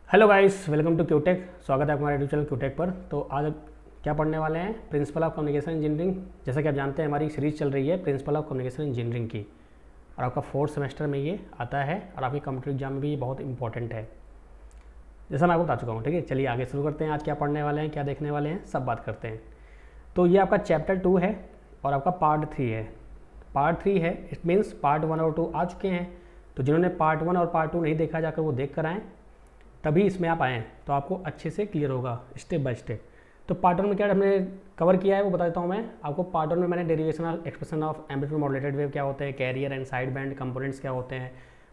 Hello guys, welcome to Qtech. स्वागत है हमारे यूट्यूब चैनल क्यूटेक पर। तो आज क्या पढ़ने वाले हैं? Principle of communication engineering. जैसा कि आप जानते हैं हमारी सीरीज चल रही है प्रिंसिपल ऑफ कम्युनिकेशन इंजीनियरिंग की, और आपका 4th सेमेस्टर में ये आता है और आपके कंप्यूटर एग्जाम में भी ये बहुत इंपॉर्टेंट है, जैसा मैं आपको बता चुका हूँ। ठीक है, चलिए आगे शुरू करते हैं। आज क्या पढ़ने वाले हैं, क्या देखने वाले हैं, सब बात करते हैं। तो ये आपका चैप्टर 2 है और आपका पार्ट 3 है। पार्ट 3 है, इट मीन्स पार्ट 1 और 2 आ चुके हैं। तो जिन्होंने पार्ट 1 और पार्ट 2 नहीं देखा, जाकर वो देख कर आएँ, तभी इसमें आप आएँ तो आपको अच्छे से क्लियर होगा स्टेप बाय स्टेप। तो पार्ट 1 में क्या हमने कवर किया है वो बता देता हूँ मैं आपको। पार्ट 1 में मैंने derivational expression of amplitude modulated wave क्या होते हैं, carrier and side band components क्या होते हैं,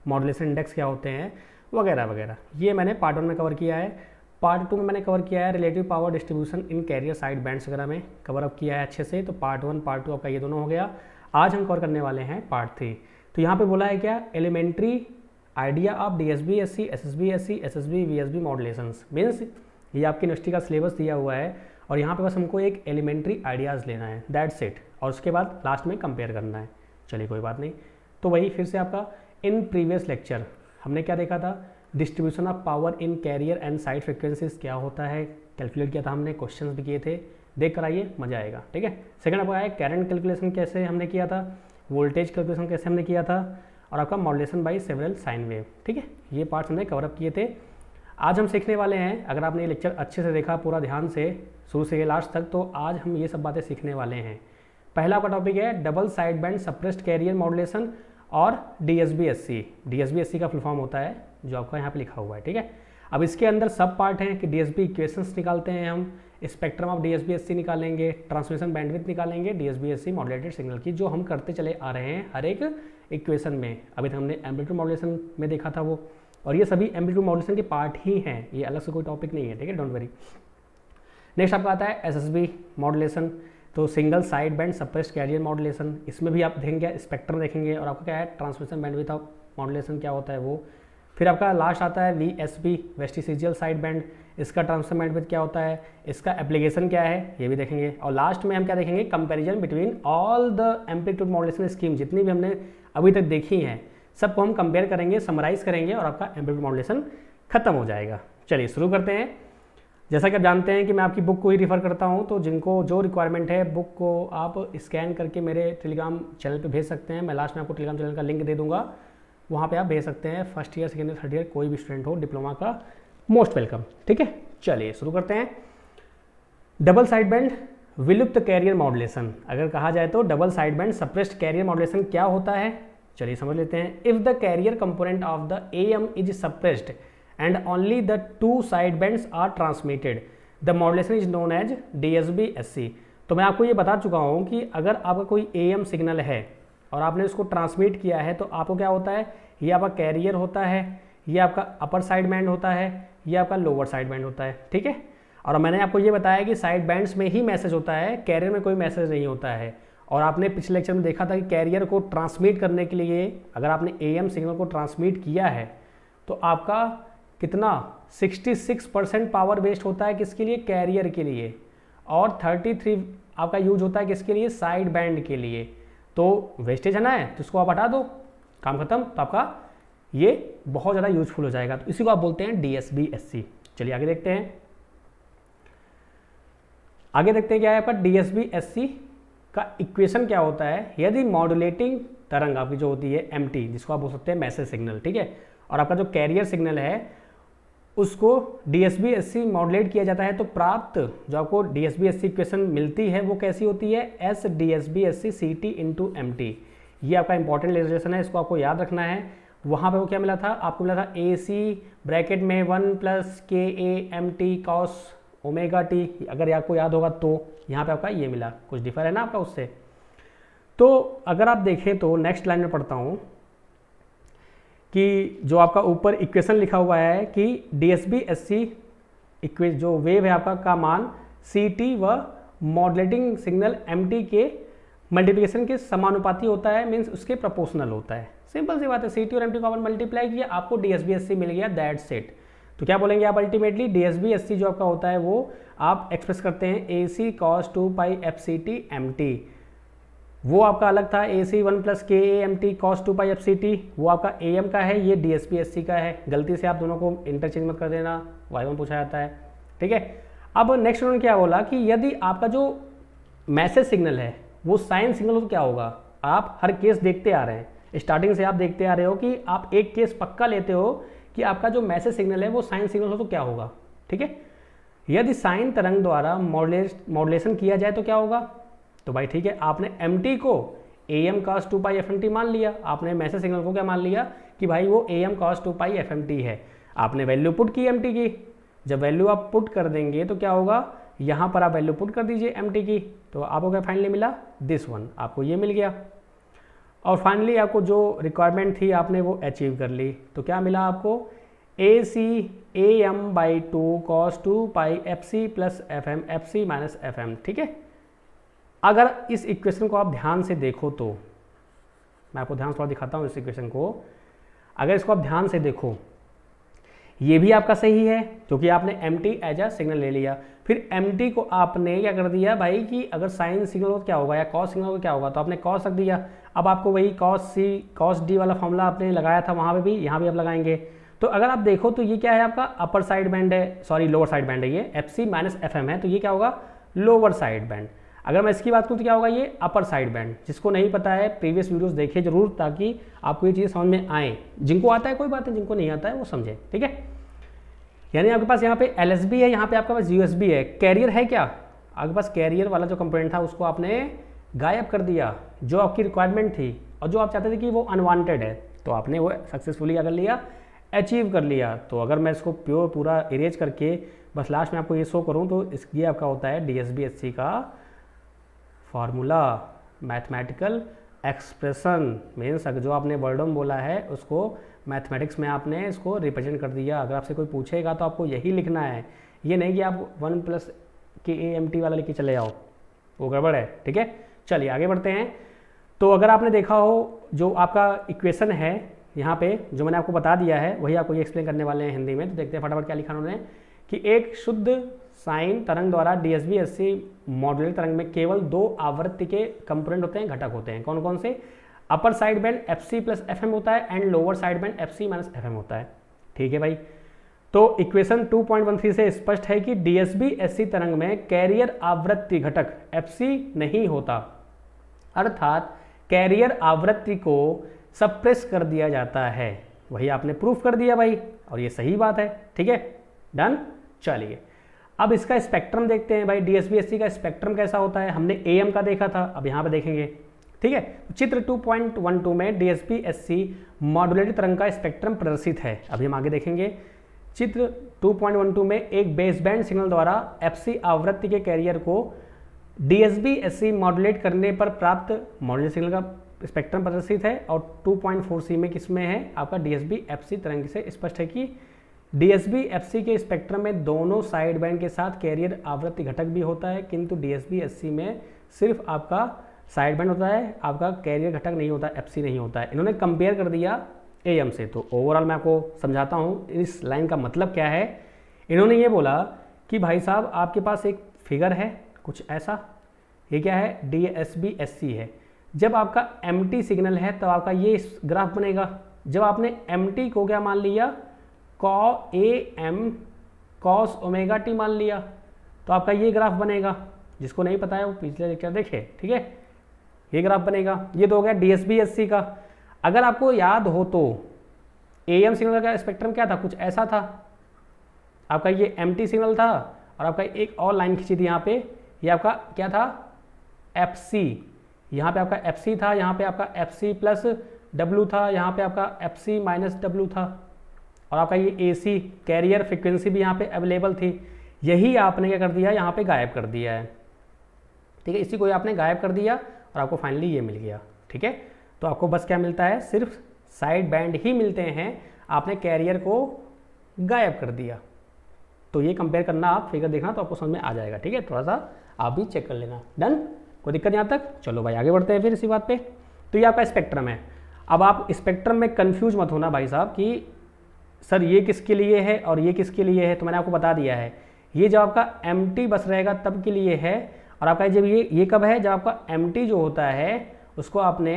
मॉड्यूलेशन इंडेक्स क्या होते हैं, वगैरह वगैरह, ये मैंने पार्ट 1 में कवर किया है। पार्ट 2 में मैंने कवर किया है relative power distribution in carrier side bands वगैरह में कवर अप किया है अच्छे से। तो पार्ट 1 पार्ट 2 आपका ये दोनों हो गया। आज हम कवर करने वाले हैं पार्ट 3। तो यहाँ पे बोला है क्या, elementary idea of DSB SC, SSB SC, SSB VSB modulations. Means ये आपकी यूनिवर्सिटी का सिलेबस दिया हुआ है और यहाँ पे बस हमको एक एलिमेंट्री आइडियाज़ लेना है, दैट्स इट, और उसके बाद लास्ट में कंपेयर करना है। चलिए कोई बात नहीं। तो वही फिर से आपका इन प्रीवियस लेक्चर हमने क्या देखा था, distribution of power in carrier and side frequencies क्या होता है, कैलकुलेट किया था हमने, क्वेश्चंस भी किए थे, देख कर आइए, मजा आएगा। ठीक है। सेकंड आपका है करंट कैलकुलेशन कैसे हमने किया था, वोल्टेज कैलकुलेशन कैसे हमने किया था, और आपका modulation by several sine wave. ठीक है, ये पार्ट्स हमने कवर अप किए थे। आज हम सीखने वाले हैं, अगर आपने ये लेक्चर अच्छे से देखा पूरा ध्यान से शुरू से लास्ट तक, तो आज हम ये सब बातें सीखने वाले हैं। पहला आपका टॉपिक है double side band suppressed carrier modulation और डीएसबी-एससी। डीएसबी-एससी का फुल फॉर्म होता है जो आपका यहाँ पे लिखा हुआ है। ठीक है, अब इसके अंदर सब पार्ट हैं कि डीएसबी इक्वेशंस निकालते हैं हम, स्पेक्ट्रम ऑफ डीएसबी-एससी निकालेंगे, ट्रांसमिशन बैंडविड्थ निकालेंगे डीएसबी-एससी मॉड्यूलेटेड सिग्नल की, जो हम करते चले आ रहे हैं हर एक इक्वेशन में। अभी तक हमने एम्पलीट्यूड मॉड्यूलेशन में देखा था वो, और ये सभी एम्पलीट्यूड मॉड्यूलेशन के पार्ट ही हैं, ये अलग से कोई टॉपिक नहीं है। ठीक है, डोंट वरी। नेक्स्ट आपका आता है एसएसबी मॉड्यूलेशन, तो single side band suppressed carrier modulation. इसमें भी आप देखेंगे स्पेक्ट्रम देखेंगे, और आपका क्या है ट्रांसमिशन बैंडविड्थ ऑफ मॉड्यूलेशन क्या होता है वो। फिर आपका लास्ट आता है वीएसबी वेस्टिसिजियल साइड बैंड, इसका ट्रांसमिशन बैंडविड्थ क्या होता है, इसका एप्लीकेशन क्या है, ये भी देखेंगे। और लास्ट में हम क्या देखेंगे, comparison between all the amplitude modulation scheme, जितनी भी हमने अभी तक देखी हैं सबको हम कंपेयर करेंगे, समराइज करेंगे, और आपका एम्पलीट्यूड मॉड्यूलेशन खत्म हो जाएगा। चलिए शुरू करते हैं। जैसा कि आप जानते हैं कि मैं आपकी बुक को ही रिफ़र करता हूं, तो जिनको जो रिक्वायरमेंट है बुक को आप स्कैन करके मेरे टेलीग्राम चैनल पे भेज सकते हैं। मैं लास्ट में आपको टेलीग्राम चैनल का लिंक दे दूंगा, वहाँ पे आप भेज सकते हैं। First year, second year, third year कोई भी स्टूडेंट हो डिप्लोमा का, मोस्ट वेलकम। ठीक है, चलिए शुरू करते हैं। डबल साइड बैंड विलुप्त कैरियर मॉड्यूलेशन, अगर कहा जाए तो double side band suppressed carrier modulation क्या होता है, चलिए समझ लेते हैं। If the carrier component of the AM is suppressed and only the two side bands are transmitted, the modulation is known as DSB SC. तो मैं आपको ये बता चुका हूँ कि अगर आपका कोई एएम सिग्नल है और आपने उसको ट्रांसमिट किया है, तो आपको क्या होता है, ये आपका कैरियर होता है, ये आपका अपर साइड बैंड होता है, ये आपका लोअर साइड बैंड होता है। ठीक है, और मैंने आपको ये बताया कि साइड बैंड्स में ही मैसेज होता है, कैरियर में कोई मैसेज नहीं होता है। और आपने पिछले लेक्चर में देखा था कि कैरियर को ट्रांसमिट करने के लिए अगर आपने एएम सिग्नल को ट्रांसमिट किया है तो आपका कितना 66% पावर वेस्ट होता है, किसके लिए, कैरियर के लिए, और 33 आपका यूज होता है किसके लिए, साइड बैंड के लिए। तो वेस्टेज है ना, है तो इसको आप हटा दो, काम खत्म। तो आपका ये बहुत ज़्यादा यूजफुल हो जाएगा। तो इसी को आप बोलते हैं डीएसबी-एससी। चलिए आगे देखते हैं। आगे देखते हैं क्या है आपका डीएसबी-एससी का इक्वेशन क्या होता है। यदि मॉड्यूलेटिंग तरंग आपकी जो होती है एमटी, जिसको आप बोल सकते हैं मैसेज सिग्नल, ठीक है, और आपका जो कैरियर सिग्नल है उसको डीएसबी-एससी मॉड्यूलेट किया जाता है, तो प्राप्त जो आपको डीएसबी-एससी इक्वेशन मिलती है वो कैसी होती है, S DSB SC C T into M T. ये आपका इंपॉर्टेंट रिलेशन है, इसको आपको याद रखना है। वहाँ पे वो क्या मिला था आपको, मिला था ए सी ब्रैकेट में 1 + KA-MT cos ओमेगा टी, अगर आपको याद होगा तो यहाँ पे आपका ये मिला, कुछ डिफर है ना आपका उससे। तो अगर आप देखें तो नेक्स्ट लाइन में पढ़ता हूँ कि जो आपका ऊपर इक्वेशन लिखा हुआ है कि डीएसबी-एससी जो वेव है आपका का मान CT व मॉड्यूलेटिंग सिग्नल MT के मल्टीप्लिकेशन के समानुपाती होता है, मीन्स उसके प्रोपोर्शनल होता है। सिंपल सी बात है, CT और MT को अपन मल्टीप्लाई किया, आपको डीएसबी-एससी मिल गया, दैट्स इट। तो क्या बोलेंगे आप अल्टीमेटली, डीएसबी-एससी जो आपका होता है वो आप एक्सप्रेस करते हैं AC cos 2π FCT MT, वो आपका अलग था AC1 plus K A M T cos 2 pi FCT, वो आपका AM का है, ये DSP SC का है। गलती से आप दोनों को इंटरचेंज मत कर देना, Y1 पूछा जाता है, ठीक है। अब नेक्स्ट उन्होंने क्या बोला कि यदि आपका जो मैसेज सिग्नल है वो साइन सिग्नल हो तो क्या होगा। आप हर केस देखते आ रहे हैं, स्टार्टिंग से आप देखते आ रहे हो कि आप एक केस पक्का लेते हो कि आपका जो मैसेज सिग्नल है वो साइन सिग्नल हो तो क्या होगा, ठीक है। यदि साइन तरंग द्वारा मॉड्यूलेशन किया जाए तो क्या होगा। तो भाई ठीक है, आपने MT को AM cos 2 पाई FMT मान लिया, आपने मैसेज सिग्नल को क्या मान लिया कि भाई वो AM cos 2 पाई FMT है। आपने वैल्यू पुट की MT की, जब वैल्यू आप पुट कर देंगे तो क्या होगा, यहाँ पर आप वैल्यू पुट कर दीजिए MT की, तो आपको क्या फाइनली मिला, दिस वन, आपको ये मिल गया। और फाइनली आपको जो रिक्वायरमेंट थी आपने वो अचीव कर ली। तो क्या मिला आपको, AC AM/2 cos 2 पाई FC plus FM FC minus FM, ठीक है। अगर इस इक्वेशन को आप ध्यान से देखो तो, मैं आपको ध्यान से थोड़ा दिखाता हूँ इस इक्वेशन को। अगर इसको आप ध्यान से देखो, ये भी आपका सही है क्योंकि आपने MT एज अ सिग्नल ले लिया। फिर MT को आपने क्या कर दिया भाई कि अगर साइन सिग्नल हो क्या होगा या कॉस सिग्नल हो क्या होगा, तो आपने कॉस रख दिया। अब आपको वही कॉस D वाला फॉर्मूला आपने लगाया था वहाँ पे भी, यहाँ भी आप लगाएंगे। तो अगर आप देखो तो ये क्या है, आपका अपर साइड बैंड है, सॉरी लोअर साइड बैंड है, ये FC माइनस FM है, तो ये क्या होगा, लोअर साइड बैंड। अगर मैं इसकी बात करूँ तो क्या होगा, ये अपर साइड बैंड। जिसको नहीं पता है प्रीवियस वीडियोस देखिए जरूर, ताकि आपको ये चीज़ समझ में आए। जिनको आता है कोई बात नहीं, जिनको नहीं आता है वो समझे, ठीक है। यानी आपके पास यहाँ पे LSB है, यहाँ पे आपके पास USB है। कैरियर है क्या, आपके पास कैरियर वाला जो कंपोनेंट था उसको आपने गायब कर दिया, जो आपकी रिक्वायरमेंट थी और जो आप चाहते थे कि वो अनवांटेड है, तो आपने वो सक्सेसफुली क्या कर लिया, अचीव कर लिया। तो अगर मैं इसको प्योर पूरा इरेज करके बस लास्ट में आपको ये शो करूँ तो ये आपका होता है DSB SC का फार्मूला, मैथमेटिकल एक्सप्रेशन मीन्स जो आपने वर्डम बोला है उसको मैथमेटिक्स में आपने इसको रिप्रेजेंट कर दिया। अगर आपसे कोई पूछेगा तो आपको यही लिखना है, ये नहीं कि आप 1 प्लस के AMT वाला लेके चले जाओ, वो गड़बड़ है, ठीक है। चलिए आगे बढ़ते हैं। तो अगर आपने देखा हो जो आपका इक्वेशन है यहाँ पे जो मैंने आपको बता दिया है वही आपको ये एक्सप्लेन करने वाले हैं हिंदी में। तो देखते हैं फटाफट क्या लिखा उन्होंने कि एक शुद्ध साइन तरंग द्वारा DSB SC मॉड्यूलेटेड तरंग में केवल 2 आवृत्ति के कंपोनेंट होते हैं, घटक होते हैं। कौन कौन से, upper side band FC plus FM होता है and lower side band FC minus FM होता है, ठीक है भाई। तो इक्वेशन 2.13 से स्पष्ट है कि DSB SC तरंग में कैरियर आवृत्ति घटक FC नहीं होता, अर्थात कैरियर आवृत्ति को सप्रेस कर दिया जाता है। वही आपने प्रूफ कर दिया भाई, और ये सही बात है, ठीक है, डन। चलिए अब इसका स्पेक्ट्रम देखते हैं भाई, DSB SC का स्पेक्ट्रम कैसा होता है। हमने AM का देखा था, अब यहाँ पे देखेंगे, ठीक है। चित्र 2.12 में DSB SC मॉड्यूलेटेड तरंग का स्पेक्ट्रम प्रदर्शित है। अभी हम आगे देखेंगे। चित्र 2.12 में एक बेस बैंड सिग्नल द्वारा FC आवृत्ति के कैरियर को DSB SC मॉड्यूलेट करने पर प्राप्त मॉड्यूलेट सिग्नल का स्पेक्ट्रम प्रदर्शित है। और 2.4c में किसमें है, आपका DSB FC तरंग से स्पष्ट है कि DSB FC के स्पेक्ट्रम में दोनों साइड बैंड के साथ कैरियर आवृत्ति घटक भी होता है, किंतु DSB SC में सिर्फ आपका साइड बैंड होता है, आपका कैरियर घटक नहीं होता, FC नहीं होता है। इन्होंने कंपेयर कर दिया AM से। तो ओवरऑल मैं आपको समझाता हूँ इस लाइन का मतलब क्या है। इन्होंने ये बोला कि भाई साहब आपके पास एक फिगर है कुछ ऐसा, ये क्या है, DSB SC है। जब आपका MT सिग्नल है तो आपका ये ग्राफ बनेगा। जब आपने MT को क्या मान लिया, AM cos ओमेगा t मान लिया, तो आपका ये ग्राफ बनेगा। जिसको नहीं पता है वो पिछले लेक्चर देखे, ठीक है, ये ग्राफ बनेगा। ये तो हो गया DSB SC का। अगर आपको याद हो तो AM सिग्नल का स्पेक्ट्रम क्या था, कुछ ऐसा था। आपका ये MT सिग्नल था और आपका एक और लाइन खींची थी यहाँ पे, ये आपका क्या था, FC। यहाँ पे आपका FC था, यहाँ पे आपका FC प्लस W था, यहाँ पे आपका FC माइनस W था, और आपका ये AC कैरियर फ्रिक्वेंसी भी यहाँ पे अवेलेबल थी। यही आपने क्या कर दिया, यहाँ पे गायब कर दिया है, ठीक है। इसी को आपने गायब कर दिया और आपको फाइनली ये मिल गया, ठीक है। तो आपको बस क्या मिलता है, सिर्फ साइड बैंड ही मिलते हैं, आपने कैरियर को गायब कर दिया। तो ये कंपेयर करना, आप फिगर देखना तो आपको समझ में आ जाएगा, ठीक है। थोड़ा सा आप भी चेक कर लेना, डन, कोई दिक्कत यहाँ तक। चलो भाई आगे बढ़ते हैं फिर इसी बात पे। तो ये आपका स्पेक्ट्रम है। अब आप स्पेक्ट्रम में कंफ्यूज मत होना भाई साहब कि सर ये किसके लिए है और ये किसके लिए है। तो मैंने आपको बता दिया है, ये जब आपका MT बस रहेगा तब के लिए है, और आपका जब ये कब है, जब आपका MT जो होता है उसको आपने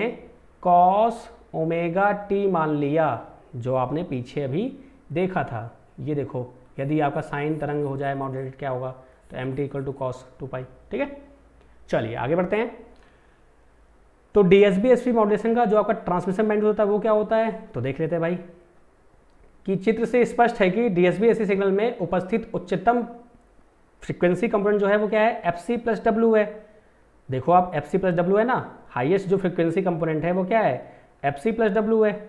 कॉस ओमेगा टी मान लिया, जो आपने पीछे अभी देखा था। ये देखो, यदि आपका साइन तरंग हो जाए मॉडरेटेड, क्या होगा, तो MT इक्वल टू कॉस 2 पाई। ठीक है, चलिए आगे बढ़ते हैं। तो DSB-SC मॉड्यूलेशन का जो आपका ट्रांसमिशन बैंड होता है वो क्या होता है, तो देख लेते हैं भाई कि चित्र से स्पष्ट है कि DSB-SC सिग्नल में उपस्थित उच्चतम फ्रीक्वेंसी कंपोनेंट जो है वो क्या है, FC प्लस डब्ल्यू है। देखो आप FC प्लस डब्ल्यू है ना, हाईएस्ट जो फ्रीक्वेंसी कंपोनेंट है वो क्या है, FC प्लस डब्ल्यू है।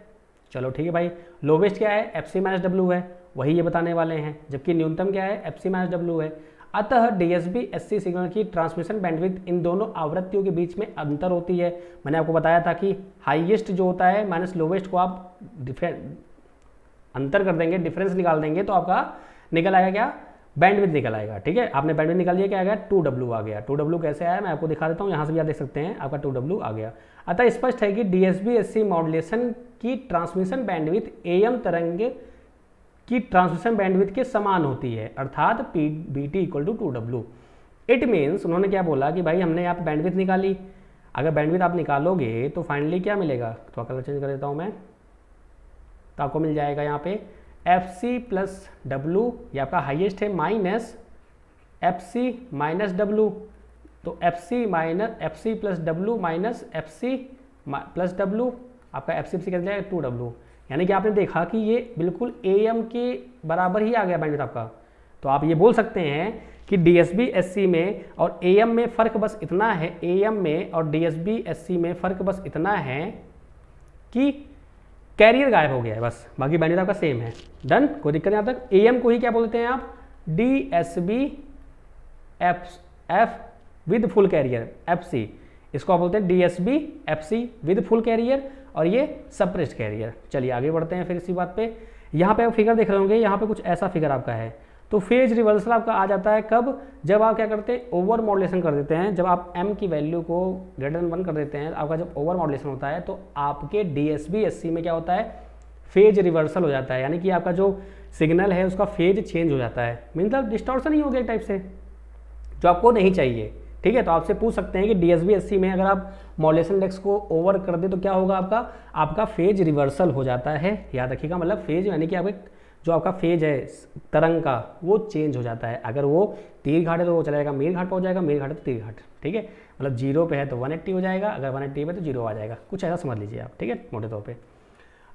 चलो ठीक है भाई, लोवेस्ट क्या है, FC माइनस डब्ल्यू है, वही ये बताने वाले हैं, जबकि न्यूनतम क्या है, FC माइनस डब्ल्यू है। अतः DSB-SC सिग्नल की ट्रांसमिशन बैंडविड्थ इन दोनों आवृत्तियों के बीच में अंतर होती है। मैंने आपको बताया था कि हाईएस्ट जो होता है माइनस लोवेस्ट को आप अंतर कर देंगे, डिफरेंस निकाल देंगे, तो आपका निकल आएगा क्या, बैंडविड्थ निकल आएगा। ठीक है, आपने बैंडविड्थ निकाल दिया, क्या आ गया, 2W आ गया। 2W कैसे आया, मैं आपको दिखा देता हूँ, यहाँ से भी आप देख सकते हैं, आपका 2W आ गया। अतः स्पष्ट है कि DSB-SC मॉड्यूलेशन की ट्रांसमिशन बैंडविड्थ AM तरंग की ट्रांसमिशन बैंडविड्थ के समान होती है, अर्थात BT equal to 2W। It means, उन्होंने क्या बोला कि भाई हमने यहाँ पे बैंडविड्थ निकाली, अगर बैंडविड्थ आप निकालोगे तो फाइनली क्या मिलेगा, तो कलर चेंज कर देता हूँ मैं, तो आपको मिल जाएगा यहाँ पे FC प्लस डब्लू, ये आपका हाईएस्ट है, माइनस FC माइनस डब्लू, तो FC plus W minus FC plus W, आपका FC कैसे जाएगा, 2W। यानी कि आपने देखा कि ये बिल्कुल AM के बराबर ही आ गया बैंडविड्थ आपका। तो आप ये बोल सकते हैं कि DSB-SC में और AM में फ़र्क बस इतना है, AM में और DSB-SC में फ़र्क बस इतना है कि कैरियर गायब हो गया है बस, बाकी बैंडविड्थ आपका सेम है। डन, कोई दिक्कत नहीं। यहाँ तक AM को ही क्या बोलते हैं आप, DSB-F with full career, FC, इसको आप बोलते हैं DSB-FC विद फुल कैरियर, और ये सप्रेस्ड कैरियर। चलिए आगे बढ़ते हैं फिर इसी बात पे। यहाँ पे आप फिगर देख रहे होंगे, यहाँ पे कुछ ऐसा फिगर आपका है, तो फेज रिवर्सल आपका आ जाता है कब, जब आप क्या करते हैं, ओवर मॉड्यूलेशन कर देते हैं। जब आप M की वैल्यू को ग्रेटर देन 1 कर देते हैं, आपका जब ओवर मॉड्यूलेशन होता है तो आपके DSB-SC में क्या होता है, फेज रिवर्सल हो जाता है, यानी कि आपका जो सिग्नल है उसका फेज चेंज हो जाता है, मतलब डिस्टॉर्शन ही हो गया एक टाइप से, जो आपको नहीं चाहिए। ठीक है, तो आपसे पूछ सकते हैं कि DSB-SC में अगर आप मॉड्यूलेशन इंडेक्स को ओवर कर दे तो क्या होगा, आपका फेज रिवर्सल हो जाता है। याद रखिएगा, मतलब फेज यानी कि आपके जो आपका फेज है तरंग का वो चेंज हो जाता है। अगर वो तीर घाट है तो वो चला जाएगा मीर घाट पर हो जाएगा, मीर घाट है तो तीर घाट। ठीक है, मतलब 0 पे है तो 180 हो जाएगा, अगर 180 पे तो 0 आ जाएगा, कुछ ऐसा समझ लीजिए आप। ठीक है, मोटे तौर पे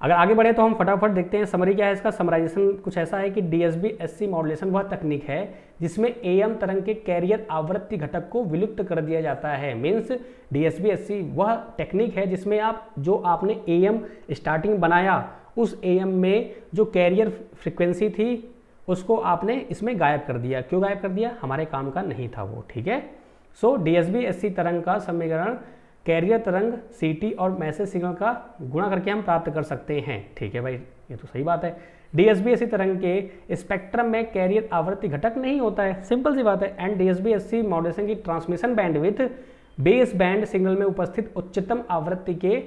अगर आगे बढ़े तो हम फटाफट देखते हैं समरी क्या है इसका। समराइजेशन कुछ ऐसा है कि DSB-SC मॉड्यूलेशन वह तकनीक है जिसमें AM तरंग के कैरियर आवृत्ति घटक को विलुप्त कर दिया जाता है। मीन्स DSB-SC वह टेक्निक है जिसमें आप जो आपने AM स्टार्टिंग बनाया, उस AM में जो कैरियर फ्रिक्वेंसी थी उसको आपने इसमें गायब कर दिया। क्यों गायब कर दिया, हमारे काम का नहीं था वो। ठीक है, सो DSB-SC तरंग का समीकरण कैरियर तरंग CT और मैसेज सिग्नल का गुणा करके हम प्राप्त कर सकते हैं। ठीक है भाई, ये तो सही बात है। DSB-SC तरंग के स्पेक्ट्रम में कैरियर आवृत्ति घटक नहीं होता है, सिंपल सी बात है। एंड DSB-SC मॉड्यूलेशन की transmission bandwidth base band signal में उपस्थित उच्चतम आवृत्ति के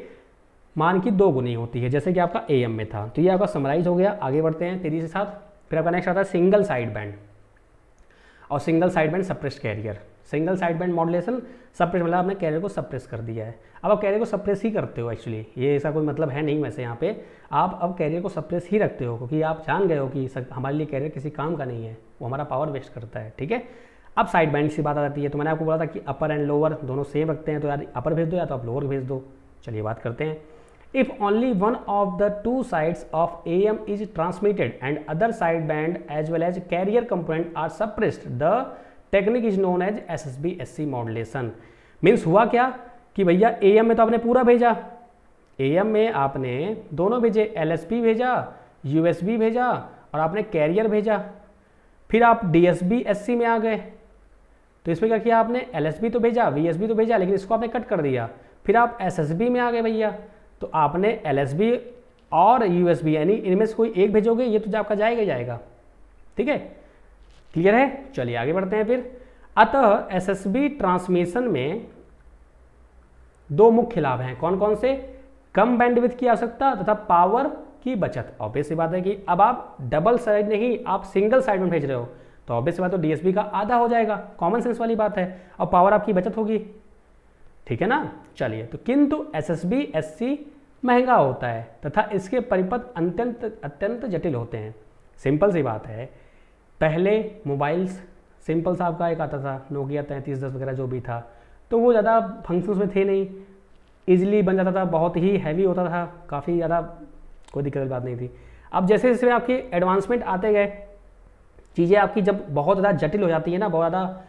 मान की 2 गुनी होती है, जैसे कि आपका AM में था। तो ये आपका समराइज हो गया। आगे बढ़ते हैं तेजी के साथ। फिर आपका नेक्स्ट आता है सिंगल साइड बैंड और single side band suppressed career. Single side band modulation suppress, मतलब आपने कैरियर को सप्रेस कर दिया है। अब आप कैरियर को सप्रेस ही करते हो, एक्चुअली ये ऐसा कोई मतलब है नहीं वैसे यहाँ पे, आप अब कैरियर को सप्रेस ही रखते हो क्योंकि आप जान गए हो कि हमारे लिए कैरियर किसी काम का नहीं है, वो हमारा पावर वेस्ट करता है। ठीक है, अब साइड बैंड की बात आ जाती है। तो मैंने आपको बोला था कि अपर एंड लोअर दोनों सेम रखते हैं, तो यार अपर भेज दो या तो आप लोअर भेज दो। चलिए बात करते हैं। If only one of the two sides of AM is transmitted and other sideband as well as carrier component are suppressed, the technique is known as SSB-SC modulation। Means हुआ क्या कि भैया AM में तो आपने पूरा भेजा, AM में आपने दोनों भेजे, LSB भेजा, USB भेजा और आपने कैरियर भेजा। फिर आप DSB-SC में आ गए, तो इसमें क्या किया आपने, LSB तो भेजा, VSB तो भेजा, लेकिन इसको आपने कट कर दिया। फिर आप SSB में आ गए भैया, तो आपने LSB और USB यानी इनमें से कोई एक भेजोगे, ये तो आपका जाएगा ही जाएगा। ठीक है, क्लियर है। चलिए आगे बढ़ते हैं फिर। अतः SSB ट्रांसमिशन में 2 मुख्य लाभ हैं। कौन कौन से, कम बैंडविड्थ की आवश्यकता तथा पावर की बचत। ऑब्वियस सी बात है कि अब आप डबल साइड नहीं, आप सिंगल साइड में भेज रहे हो, तो ऑब्वियस बात तो DSB का आधा हो जाएगा, कॉमन सेंस वाली बात है, और पावर आपकी बचत होगी, ठीक है ना। चलिए, तो किंतु SSB SC महंगा होता है तथा इसके परिपथ अत्यंत जटिल होते हैं। सिंपल सी बात है, पहले मोबाइल्स सिंपल सा आपका एक आता था नोकिया 3310 वगैरह जो भी था, तो वो ज़्यादा फंक्शंस में थे नहीं, ईजिली बन जाता था, बहुत ही हैवी होता था, काफ़ी ज़्यादा कोई दिक्कत की बात नहीं थी। अब जैसे जैसे आपके एडवांसमेंट आते गए, चीज़ें आपकी जब बहुत ज़्यादा जटिल हो जाती है ना, बहुत ज़्यादा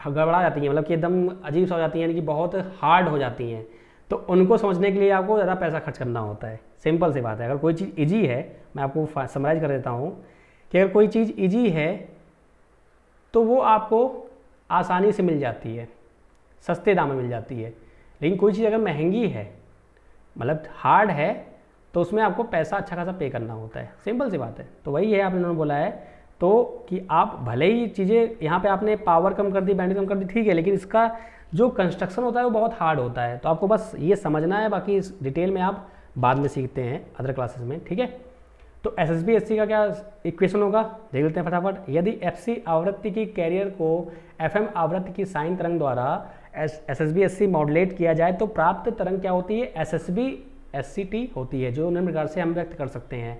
गड़बड़ा जाती हैं, मतलब कि एकदम अजीब सा हो जाती हैं, यानी कि बहुत हार्ड हो जाती हैं, तो उनको समझने के लिए आपको ज़्यादा पैसा खर्च करना होता है। सिंपल सी बात है, अगर कोई चीज़ ईजी है, मैं आपको समराइज कर देता हूँ कि अगर कोई चीज़ ईजी है तो वो आपको आसानी से मिल जाती है, सस्ते दाम में मिल जाती है, लेकिन कोई चीज़ अगर महंगी है, मतलब हार्ड है, तो उसमें आपको पैसा अच्छा खासा पे करना होता है। सिंपल सी बात है। तो वही है, आप इन्होंने बोला है तो कि आप भले ही चीज़ें यहाँ पे आपने पावर कम कर दी, बैंडविड्थ कम कर दी, ठीक है, लेकिन इसका जो कंस्ट्रक्शन होता है वो बहुत हार्ड होता है। तो आपको बस ये समझना है, बाकी इस डिटेल में आप बाद में सीखते हैं अदर क्लासेस में, ठीक है। तो SSB SC का क्या इक्वेशन होगा, देख लेते हैं फटाफट। यदि FC आवृत्ति की कैरियर को FM आवृत्ति की साइन तरंग द्वारा SSB SC मॉड्यूलेट किया जाए तो प्राप्त तरंग क्या होती है, SSB SCT होती है, जो निम्न प्रकार से हम व्यक्त कर सकते हैं।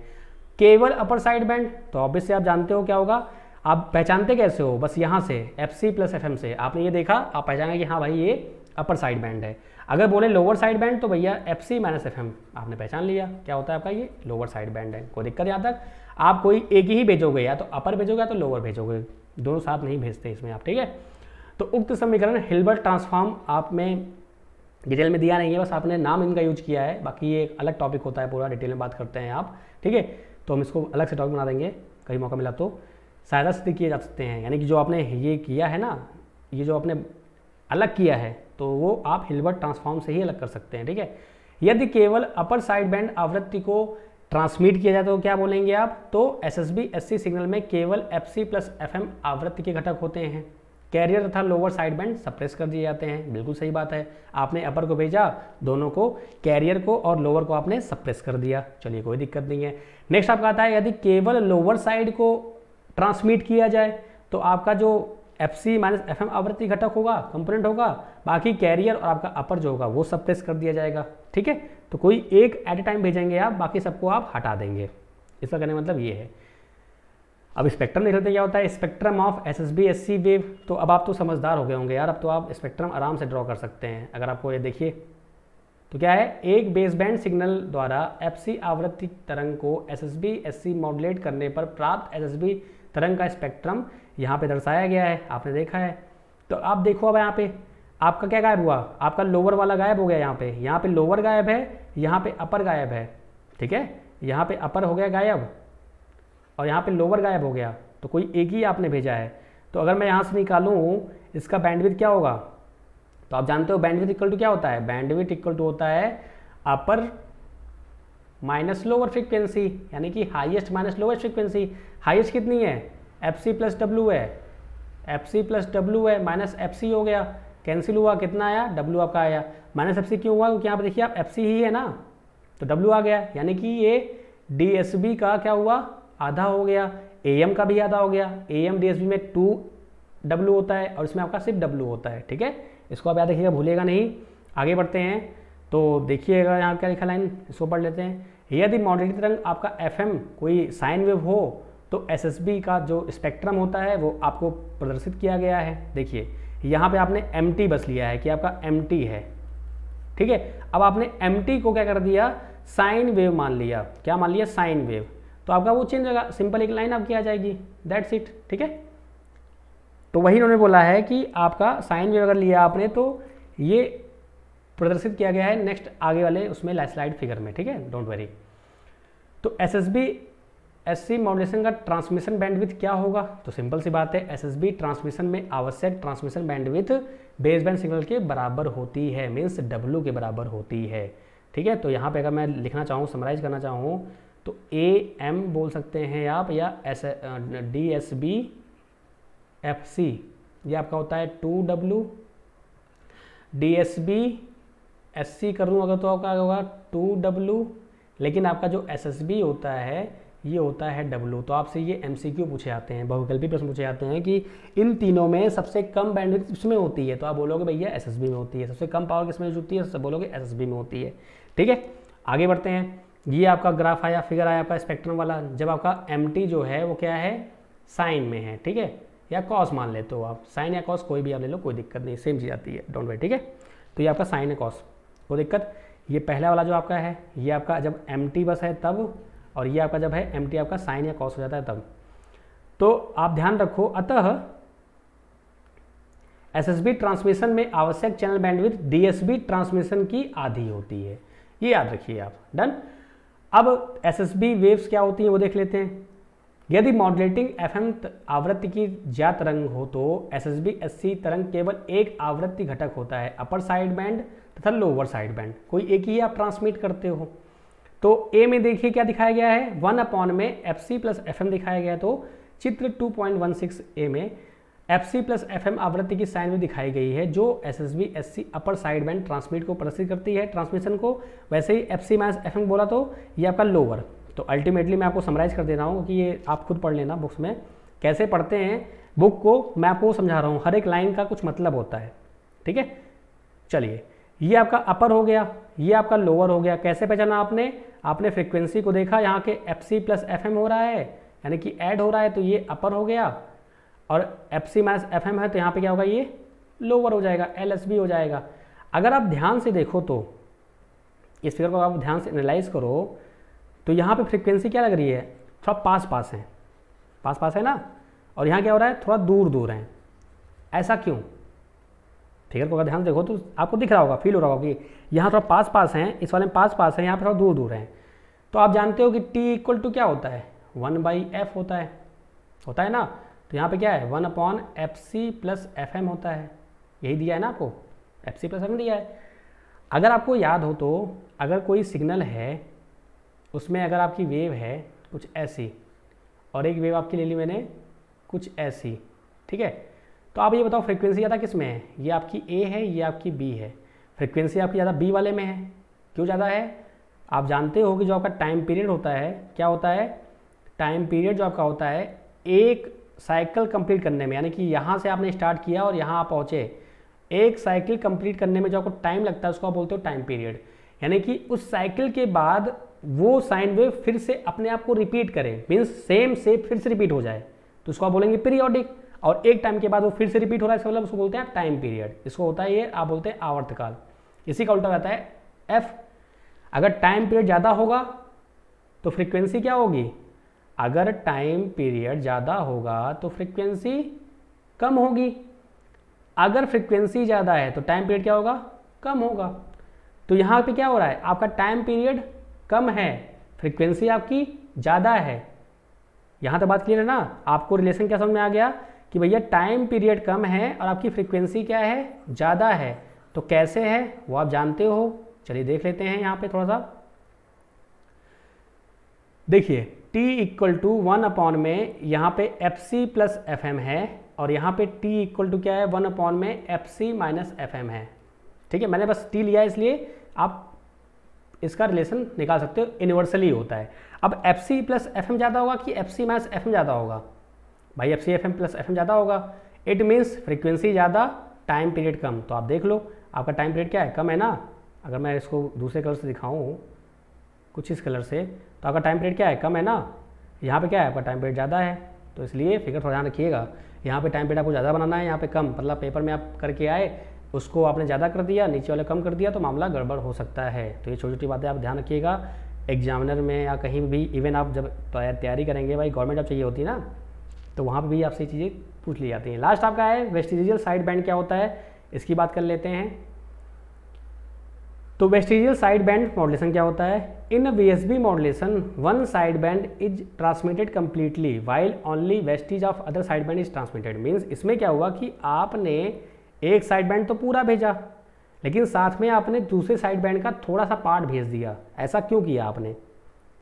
केवल अपर साइड बैंड, तो ऑब्वियस से आप जानते हो क्या होगा, आप पहचानते कैसे हो, बस यहाँ से FC प्लस FM से आपने ये देखा, आप पहचानेंगे कि हाँ भाई ये अपर साइड बैंड है। अगर बोले लोअर साइड बैंड तो भैया FC माइनस FM आपने पहचान लिया क्या होता है आपका, ये लोअर साइड बैंड है। कोई दिक्कत यहाँ तक, आप कोई एक ही भेजोगे, या तो अपर भेजोगे या तो लोअर भेजोगे, दोनों साथ नहीं भेजते इसमें आप, ठीक है। तो उक्त समीकरण हिल्बर्ट ट्रांसफॉर्म आप में डिटेल में दिया नहीं है, बस आपने नाम इनका यूज किया है, बाकी ये एक अलग टॉपिक होता है, पूरा डिटेल में बात करते हैं आप, ठीक है। तो हम इसको अलग से टॉपिक बना देंगे, कहीं मौका मिला तो। सहायता सिद्ध किए जा सकते हैं, यानी कि जो आपने ये किया है ना, ये जो आपने अलग किया है, तो वो आप हिल्बर्ट ट्रांसफॉर्म से ही अलग कर सकते हैं, ठीक है। यदि केवल अपर साइड बैंड आवृत्ति को ट्रांसमिट किया जाए तो क्या बोलेंगे आप, तो SSB SC सिग्नल में केवल FC प्लस FM आवृत्ति के घटक होते हैं, कैरियर तथा लोअर साइड बैंड सप्रेस कर दिए जाते हैं। बिल्कुल सही बात है, आपने अपर को भेजा, दोनों को, कैरियर को और लोअर को आपने सप्रेस कर दिया, चलिए कोई दिक्कत नहीं है। नेक्स्ट आपका आता है, यदि केवल लोअर साइड को ट्रांसमिट किया जाए तो आपका जो FC माइनस FM आवृत्ति घटक होगा, कंपोनेंट होगा, बाकी कैरियर और आपका अपर जो होगा वो सप्रेस कर दिया जाएगा, ठीक है। तो कोई एक एट ए टाइम भेजेंगे आप, बाकी सबको आप हटा देंगे, इसका कहने का मतलब ये है। अब स्पेक्ट्रम देख लेते क्या होता है, spectrum of SSB SC wave. तो अब आप तो समझदार हो गए होंगे यार, अब तो आप स्पेक्ट्रम आराम से ड्रॉ कर सकते हैं। अगर आपको ये देखिए तो क्या है, एक बेसबैंड सिग्नल द्वारा FC आवृत्ति तरंग को SSB SC मॉड्यूलेट करने पर प्राप्त SSB तरंग का स्पेक्ट्रम यहाँ पे दर्शाया गया है, आपने देखा है। तो आप देखो अब यहाँ पे आपका क्या गायब हुआ, आपका लोअर वाला गायब हो गया, यहाँ पे लोअर गायब है, यहाँ पे अपर गायब है, ठीक है। यहाँ पे अपर हो गया गायब और यहाँ पे लोअर गायब हो गया, तो कोई एक ही आपने भेजा है। तो अगर मैं यहाँ से निकालूँ इसका बैंडविड्थ क्या होगा, तो आप जानते हो बैंडविड्थ इक्वल टू क्या होता है, बैंडविड्थ इक्वल टू होता है अपर माइनस लोअर फ्रीक्वेंसी, यानी कि highest minus lowest frequency. Highest कितनी है, FC प्लस W है, FC प्लस W है, माइनस FC हो गया, कैंसिल हुआ, कितना आया, W आपका आया। माइनस FC क्यों हुआ, क्योंकि यहाँ पर देखिए आप FC ही है ना, तो W आ गया, यानी कि ये DSB का क्या हुआ, आधा हो गया, AM का भी आधा हो गया। AM DSB में 2W होता है और इसमें आपका सिर्फ W होता है, ठीक है। इसको आप याद रखिएगा, भूलिएगा नहीं। आगे बढ़ते हैं, तो देखिएगा यहाँ क्या लिखा लाइन, इसको पढ़ लेते हैं। यदि मॉड्यूलेटेड तरंग आपका FM कोई साइन वेव हो तो SSB का जो स्पेक्ट्रम होता है वो आपको प्रदर्शित किया गया है। देखिए यहाँ पे आपने MT बस लिया है कि आपका MT है, ठीक है। अब आपने MT को क्या कर दिया, साइन वेव मान लिया, क्या मान लिया, साइन वेव। तो आपका वो चेंज होगा, सिंपल एक लाइन आपकी आ जाएगी, दैट्स इट, ठीक है। तो वही उन्होंने बोला है कि आपका साइन वेव अगर लिया आपने तो ये प्रदर्शित किया गया है नेक्स्ट आगे वाले उसमें स्लाइड फिगर में, ठीक है, डोंट वरी। तो SSB SC मॉड्यूलेशन का ट्रांसमिशन बैंडविड्थ क्या होगा, तो सिंपल सी बात है, SSB ट्रांसमिशन में आवश्यक ट्रांसमिशन बैंडविड्थ बेसबैंड सिग्नल के बराबर होती है, मीन्स W के बराबर होती है, ठीक है। तो यहाँ पे अगर मैं लिखना चाहूँ, समराइज करना चाहूँ तो AM बोल सकते हैं आप, या DSB FC, ये आपका होता है 2W। DSB SC कर लूँ अगर तो आपका होगा 2W, लेकिन आपका जो SSB होता है ये होता है W। तो आपसे ये MCQ पूछे जाते हैं, बहुविकल्पी प्रश्न पूछे जाते हैं कि इन तीनों में सबसे कम बैंडविड्थ किसमें होती है, तो आप बोलोगे भैया SSB में होती है। सबसे कम पावर किसमें यूज होती है, सब बोलोगे SSB में होती है। ठीक है, आगे बढ़ते हैं। ये आपका ग्राफ आया, फिगर आया आपका स्पेक्ट्रम वाला, जब आपका MT जो है वो क्या है, साइन में है। ठीक है, या कॉस मान लेते हो आप, साइन या कॉस कोई भी आप ले लो, कोई दिक्कत नहीं, सेम चीज़ आती है, डोंट वरी। ठीक है, तो ये आपका साइन है कॉस, कोई दिक्कत। ये पहला वाला जो आपका है, ये आपका जब MT बस है तब, और ये आपका जब है MT आपका साइन या कॉस हो जाता है तब। तो आप ध्यान रखो, अतः SSB ट्रांसमिशन में आवश्यक चैनल बैंडविड्थ DSB ट्रांसमिशन की आधी होती है, ये याद रखिए आप। डन। अब SSB वेव्स क्या होती हैं वो देख लेते हैं। यदि मॉड्यूलेटिंग FM आवृत्ति की ज्या तरंग हो तो SSB SC तरंग केवल एक आवृत्ति घटक होता है, अपर साइड बैंड तथा लोअर साइड बैंड, कोई एक ही आप ट्रांसमिट करते हो। तो ए में देखिए क्या दिखाया गया है, 1 में FC प्लस FM दिखाया गया है। तो चित्र 2.16 ए में FC प्लस FM आवृत्ति की साइन में दिखाई गई है, जो SSB SC upper side band transmit को प्रदर्शित करती है, ट्रांसमिशन को। वैसे ही FC माइनस FM बोला तो ये आपका लोअर। तो अल्टीमेटली मैं आपको समराइज कर दे रहा हूँ कि ये आप खुद पढ़ लेना बुक्स में, कैसे पढ़ते हैं बुक को मैं आपको समझा रहा हूँ, हर एक लाइन का कुछ मतलब होता है। ठीक है, चलिए, ये आपका अपर हो गया, ये आपका लोअर हो गया। कैसे पहचाना आपने, आपने फ्रीक्वेंसी को देखा, यहाँ के FC प्लस FM हो रहा है, यानी कि ऐड हो रहा है, तो ये अपर हो गया, और FC माइनस FM है तो यहाँ पे क्या होगा, ये लोअर हो जाएगा, LSB हो जाएगा। अगर आप ध्यान से देखो तो इस फिगर को आप ध्यान से एनालाइज करो तो यहाँ पे फ्रीक्वेंसी क्या लग रही है, थोड़ा पास पास है, पास पास है ना, और यहाँ क्या हो रहा है, थोड़ा दूर दूर है। ऐसा क्यों, फिगर को अगर ध्यान देखो तो आपको दिख रहा होगा, फील हो रहा होगा कि यहाँ थोड़ा पास पास हैं, इस वाले में पास पास है, यहाँ पे थोड़ा दूर दूर है। तो आप जानते हो कि T इक्वल टू क्या होता है, 1/f होता है ना। तो यहाँ पे क्या है, 1/FC प्लस FM होता है, यही दिया है ना आपको, FC प्लस FM दिया है। अगर आपको याद हो तो अगर कोई सिग्नल है, उसमें अगर आपकी वेव है कुछ ऐसी, और एक वेव आपकी ले ली मैंने कुछ ऐसी, ठीक है, तो आप ये बताओ फ्रीक्वेंसी ज़्यादा किस में है, ये आपकी A है, ये आपकी B है। फ्रीक्वेंसी आपकी ज़्यादा B वाले में है, क्यों ज़्यादा है, आप जानते हो कि जो आपका टाइम पीरियड होता है, क्या होता है, टाइम पीरियड जो आपका होता है एक साइकिल कंप्लीट करने में, यानी कि यहाँ से आपने स्टार्ट किया और यहाँ आप पहुँचे, एक साइकिल कंप्लीट करने में जो आपको टाइम लगता है उसको आप बोलते हो टाइम पीरियड। यानी कि उस साइकिल के बाद वो साइन वेव फिर से अपने आप को रिपीट करे, मीन्स सेम से फिर से रिपीट हो जाए, तो उसको आप बोलेंगे पीरियोडिक। और एक टाइम के बाद वो फिर से रिपीट हो रहा है, इसका मतलब उसको बोलते हैं टाइम पीरियड। इसको होता है ये आप बोलते हैं आवर्तकाल। इसी का उल्टा रहता है F। अगर टाइम पीरियड ज़्यादा होगा तो फ्रीक्वेंसी क्या होगी, अगर टाइम पीरियड ज़्यादा होगा तो फ्रीक्वेंसी कम होगी। अगर फ्रीक्वेंसी ज़्यादा है तो टाइम पीरियड क्या होगा, कम होगा। तो यहाँ पे क्या हो रहा है, आपका टाइम पीरियड कम है, फ्रीक्वेंसी आपकी ज़्यादा है। यहाँ तो बात क्लियर है ना, आपको रिलेशन क्या समझ में आ गया कि भैया टाइम पीरियड कम है और आपकी फ्रीक्वेंसी क्या है, ज़्यादा है। तो कैसे है वो आप जानते हो, चलिए देख लेते हैं। यहाँ पे थोड़ा सा देखिए, T इक्वल टू 1 में यहाँ पे FC प्लस FM है, और यहाँ पे T इक्वल टू क्या है, 1 में FC माइनस FM है। ठीक है, मैंने बस T लिया है इसलिए आप इसका रिलेशन निकाल सकते हो, यूनिवर्सली होता है। अब FC प्लस FM ज़्यादा होगा कि FC माइनस FM ज़्यादा होगा, भाई FC FM प्लस FM ज़्यादा होगा। इट मीन्स फ्रीक्वेंसी ज़्यादा, टाइम पीरियड कम। तो आप देख लो आपका टाइम पीरियड क्या है, कम है ना। अगर मैं इसको दूसरे कलर से दिखाऊँ, कुछ इस कलर से, तो आपका टाइम पीरियड क्या है, कम है ना। यहाँ पे क्या है, आपका टाइम पीरियड ज़्यादा है, तो इसलिए फिगर थोड़ा ध्यान रखिएगा। यहाँ पे टाइम पीरियड आपको ज़्यादा बनाना है, यहाँ पे कम, मतलब पेपर में आप करके आए उसको आपने ज़्यादा कर दिया, नीचे वाले कम कर दिया, तो मामला गड़बड़ हो सकता है। तो ये छोटी छोटी बातें आप ध्यान रखिएगा एग्जामिनर में या कहीं भी, इवन आप जब तैयारी करेंगे, भाई गवर्नमेंट जॉब चाहिए होती है ना, तो वहाँ पर भी आपसे चीज़ें पूछ ली जाती हैं। लास्ट आपका है वेस्टिजियल साइड बैंड क्या होता है, इसकी बात कर लेते हैं। तो वेस्टिजियल साइड बैंड मॉड्यूलेशन क्या होता है, इन VSB modulation one side band is transmitted completely while only Vestige of other side band is transmitted. Means इसमें क्या हुआ कि आपने एक साइड बैंड तो पूरा भेजा, लेकिन साथ में आपने दूसरे साइड बैंड का थोड़ा सा पार्ट भेज दिया। ऐसा क्यों किया आपने,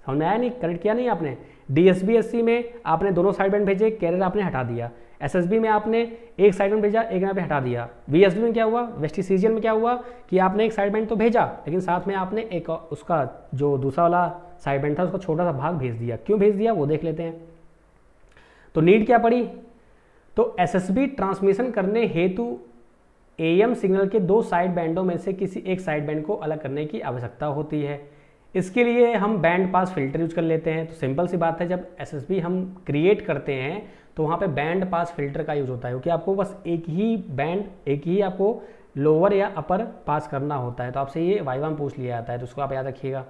समझ में आया नहीं, कनेक्ट किया नहीं आपने। DSB-SC में आपने दोनों साइड बैंड भेजे, कैरियर आपने हटा दिया। SSB में आपने एक साइड बैंड भेजा, एक यहाँ पे हटा दिया। VSB में क्या हुआ, वेस्टिसिजियन में क्या हुआ कि आपने एक साइड बैंड तो भेजा, लेकिन साथ में आपने एक उसका जो दूसरा वाला साइड बैंड था उसका छोटा सा भाग भेज दिया। क्यों भेज दिया वो देख लेते हैं। तो नीड क्या पड़ी, तो SSB ट्रांसमिशन करने हेतु AM सिग्नल के दो साइड बैंडों में से किसी एक साइड बैंड को अलग करने की आवश्यकता होती है। इसके लिए हम बैंड पास फिल्टर यूज कर लेते हैं। तो सिंपल सी बात है, जब SSB हम क्रिएट करते हैं तो वहाँ पे बैंड पास फिल्टर का यूज होता है, क्योंकि आपको बस एक ही बैंड, एक ही आपको लोअर या अपर पास करना होता है। तो आपसे ये वाइवा में पूछ लिया जाता है, तो उसको आप याद रखिएगा।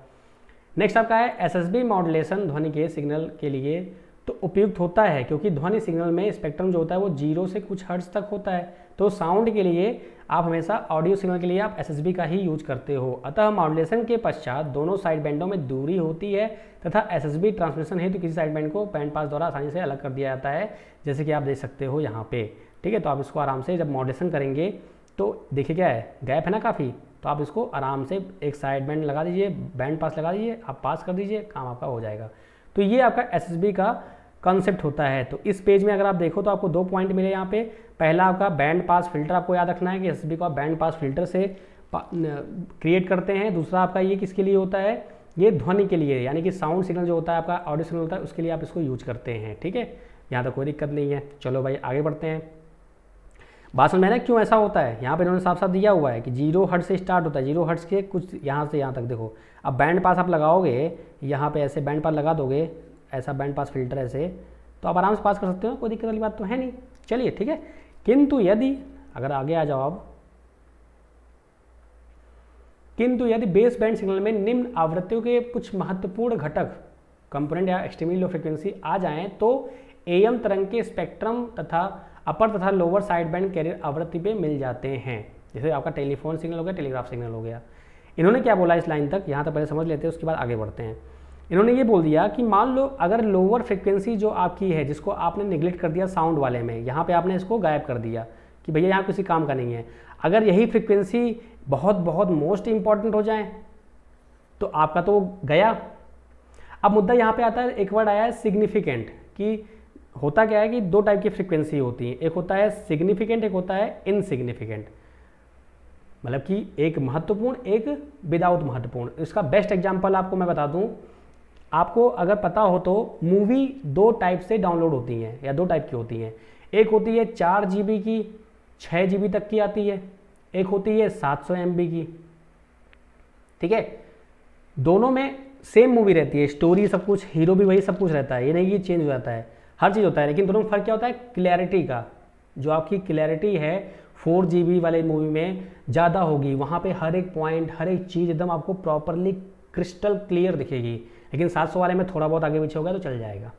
नेक्स्ट आपका है SSB मॉड्यूलेशन ध्वनि के सिग्नल के लिए तो उपयुक्त होता है, क्योंकि ध्वनि सिग्नल में स्पेक्ट्रम जो होता है वो 0 से कुछ हर्ट्ज तक होता है। तो साउंड के लिए आप हमेशा ऑडियो सिग्नल के लिए आप SSB का ही यूज करते हो। अतः मॉड्यूलेशन के पश्चात दोनों साइड बैंडों में दूरी होती है तथा SSB ट्रांसमिशन हेतु किसी साइड बैंड को बैंड पास द्वारा आसानी से अलग कर दिया जाता है, जैसे कि आप देख सकते हो यहाँ पे। ठीक है, तो आप इसको आराम से जब मॉड्यूलेशन करेंगे तो देखिए क्या है, गैप है ना काफ़ी, तो आप इसको आराम से एक साइड बैंड लगा दीजिए, बैंड पास लगा दीजिए, आप पास कर दीजिए, काम आपका हो जाएगा। तो ये आपका SSB का कॉन्सेप्ट होता है। तो इस पेज में अगर आप देखो तो आपको 2 पॉइंट मिले यहाँ पे। पहला आपका बैंड पास फिल्टर आपको याद रखना है कि SSB को आप बैंड पास फिल्टर से क्रिएट करते हैं। दूसरा आपका ये किसके लिए होता है, ये ध्वनि के लिए, यानी कि साउंड सिग्नल जो होता है आपका, ऑडियो सिग्नल होता है, उसके लिए आप इसको यूज करते हैं। ठीक है, यहाँ तक कोई दिक्कत नहीं है। चलो भाई आगे बढ़ते हैं। बात समझ में ना क्यों ऐसा होता है, यहाँ पे इन्होंने साफ साफ दिया हुआ है कि 0 हर्ट्ज से स्टार्ट होता है, 0 हर्ट्ज के कुछ यहाँ से यहाँ तक देखो। अब बैंड पास आप लगाओगे, यहाँ पे ऐसे बैंड पास लगा दोगे, ऐसा बैंड पास फिल्टर ऐसे, तो आप आराम से पास कर सकते हो, कोई दिक्कत वाली बात तो है नहीं। चलिए ठीक है, किंतु यदि, अगर आगे आ जाओ आप, किंतु यदि बेस बैंड सिग्नल में निम्न आवृत्तियों के कुछ महत्वपूर्ण घटक कंपोनेंट या एक्सट्रीमली लो फ्रिक्वेंसी आ जाएं तो AM तरंग के स्पेक्ट्रम तथा अपर तथा लोअर साइड बैंड कैरियर आवृत्ति पे मिल जाते हैं। जैसे आपका टेलीफोन सिग्नल हो गया, टेलीग्राफ सिग्नल हो गया। इन्होंने क्या बोला इस लाइन तक, यहाँ तक पहले समझ लेते हैं, उसके बाद आगे बढ़ते हैं। इन्होंने ये बोल दिया कि मान लो अगर लोअर फ्रिक्वेंसी जो आपकी है, जिसको आपने निगलेक्ट कर दिया साउंड वाले में, यहाँ पे आपने इसको गायब कर दिया कि भैया यहाँ किसी काम का नहीं है, अगर यही फ्रिक्वेंसी बहुत बहुत मोस्ट इंपॉर्टेंट हो जाए तो आपका तो गया। अब मुद्दा यहाँ पे आता है, एक वर्ड आया है सिग्निफिकेंट, कि होता क्या है कि 2 टाइप की फ्रिक्वेंसी होती है, एक होता है सिग्निफिकेंट, एक होता है इनसिग्निफिकेंट, मतलब कि एक महत्वपूर्ण, एक विदाउट महत्वपूर्ण। इसका बेस्ट एग्जांपल आपको मैं बता दूं, आपको अगर पता हो तो मूवी 2 टाइप से डाउनलोड होती हैं, या 2 टाइप की होती हैं। एक होती है 4 GB की, 6 GB तक की आती है, एक होती है 700 MB की। ठीक है, दोनों में सेम मूवी रहती है, स्टोरी सब कुछ, हीरो भी वही सब कुछ रहता है, ये नहीं कि चेंज हो जाता है, हर चीज़ होता है, लेकिन दोनों में फर्क क्या होता है, क्लैरिटी का। जो आपकी क्लैरिटी है 4 GB वाले मूवी में ज़्यादा होगी, वहाँ पे हर एक पॉइंट, हर एक चीज़ एकदम आपको प्रॉपरली क्रिस्टल क्लियर दिखेगी, लेकिन 700 वाले में थोड़ा बहुत आगे पीछे होगा तो चल जाएगा।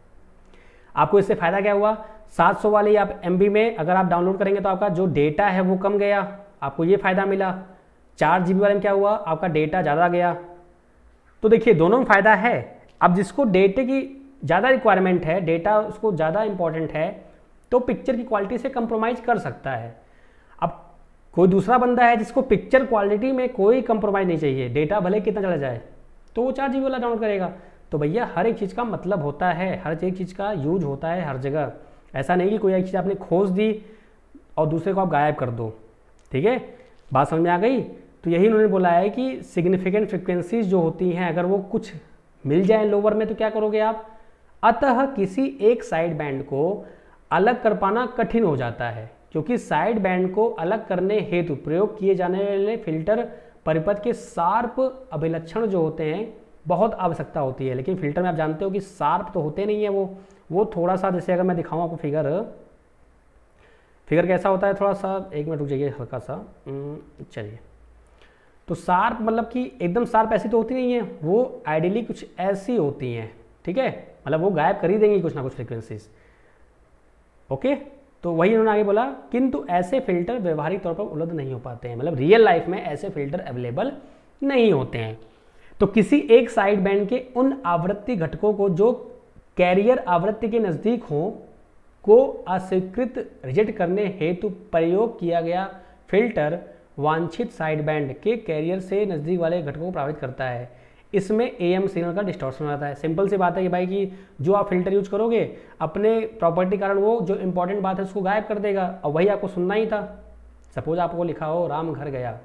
आपको इससे फ़ायदा क्या हुआ, 700 वाली आप MB में अगर आप डाउनलोड करेंगे तो आपका जो डेटा है वो कम गया, आपको ये फ़ायदा मिला। 4 GB वाले में क्या हुआ, आपका डेटा ज़्यादा गया। तो देखिए दोनों में फ़ायदा है। अब जिसको डेटे की ज़्यादा रिक्वायरमेंट है, डेटा उसको ज़्यादा इंपॉर्टेंट है, तो पिक्चर की क्वालिटी से कंप्रोमाइज़ कर सकता है। अब कोई दूसरा बंदा है जिसको पिक्चर क्वालिटी में कोई कंप्रोमाइज़ नहीं चाहिए, डेटा भले कितना चला जाए, तो वो 4 GB वाला डाउनलोड करेगा। तो भैया हर एक चीज़ का मतलब होता है, हर एक चीज़ का यूज होता है हर जगह। ऐसा नहीं कि कोई एक चीज़ आपने खोज दी और दूसरे को आप गायब कर दो। ठीक है, बात समझ में आ गई। तो यही उन्होंने बोला है कि सिग्निफिकेंट फ्रिक्वेंसीज जो होती हैं, अगर वो कुछ मिल जाए लोअर में तो क्या करोगे आप, अतः किसी एक साइड बैंड को अलग कर पाना कठिन हो जाता है, क्योंकि साइड बैंड को अलग करने हेतु प्रयोग किए जाने वाले फिल्टर परिपथ के शार्प अभिलक्षण जो होते हैं बहुत आवश्यकता होती है। लेकिन फिल्टर में आप जानते हो कि शार्प तो होते नहीं है, वो थोड़ा सा, जैसे अगर मैं दिखाऊं आपको फिगर कैसा होता है, थोड़ा सा, एक मिनट रुक जाइए, हल्का सा, चलिए। तो शार्प मतलब कि एकदम शार्प ऐसी तो होती नहीं है, वो आइडियली कुछ ऐसी होती हैं। ठीक है, मतलब वो गायब कर ही देंगी कुछ ना कुछ फ्रिक्वेंसीज। ओके, तो वही उन्होंने आगे बोला, किंतु ऐसे फिल्टर व्यवहारिक तौर पर उपलब्ध नहीं हो पाते हैं, मतलब रियल लाइफ में ऐसे फिल्टर अवेलेबल नहीं होते हैं। तो किसी एक साइड बैंड के उन आवृत्ति घटकों को जो कैरियर आवृत्ति के नज़दीक हो को अस्वीकृत रिजेक्ट करने हेतु प्रयोग किया गया फिल्टर वांछित साइड बैंड के कैरियर से नज़दीक वाले घटकों को प्रभावित करता है। इसमें AM सिग्नल का डिस्टॉर्शन हो जाता है। सिंपल सी बात है कि भाई कि जो आप फिल्टर यूज करोगे अपने प्रॉपर्टी कारण वो जो इंपॉर्टेंट बात है उसको गायब कर देगा और वही आपको सुनना ही था। सपोज आपको लिखा हो राम घर गया,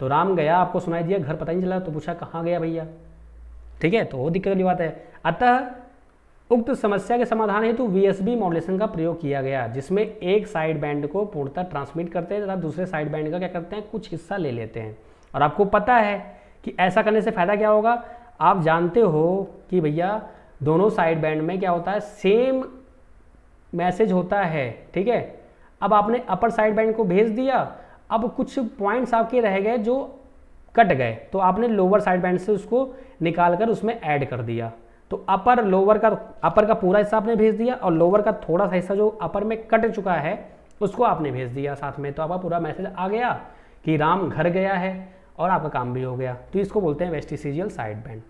तो राम गया आपको सुनाई दिया, घर पता ही नहीं चला, तो पूछा कहाँ गया भैया, ठीक है, तो वो दिक्कत वाली बात है। अतः उक्त समस्या के समाधान हेतु VSB मॉड्यूलेशन का प्रयोग किया गया, जिसमें एक साइड बैंड को पूर्णतः ट्रांसमिट करते हैं तथा दूसरे साइड बैंड का क्या करते हैं, कुछ हिस्सा ले लेते हैं। और आपको पता है कि ऐसा करने से फायदा क्या होगा, आप जानते हो कि भैया दोनों साइड बैंड में क्या होता है, सेम मैसेज होता है, ठीक है। अब आपने अपर साइड बैंड को भेज दिया, अब कुछ पॉइंट्स आपके रह गए जो कट गए, तो आपने लोअर साइड बैंड से उसको निकाल कर उसमें ऐड कर दिया। तो अपर का पूरा हिस्सा आपने भेज दिया और लोअर का थोड़ा सा हिस्सा जो अपर में कट चुका है उसको आपने भेज दिया साथ में, तो आपका पूरा मैसेज आ गया कि राम घर गया है और आपका काम भी हो गया। तो इसको बोलते हैं वेस्टिसिजियल साइड बैंड।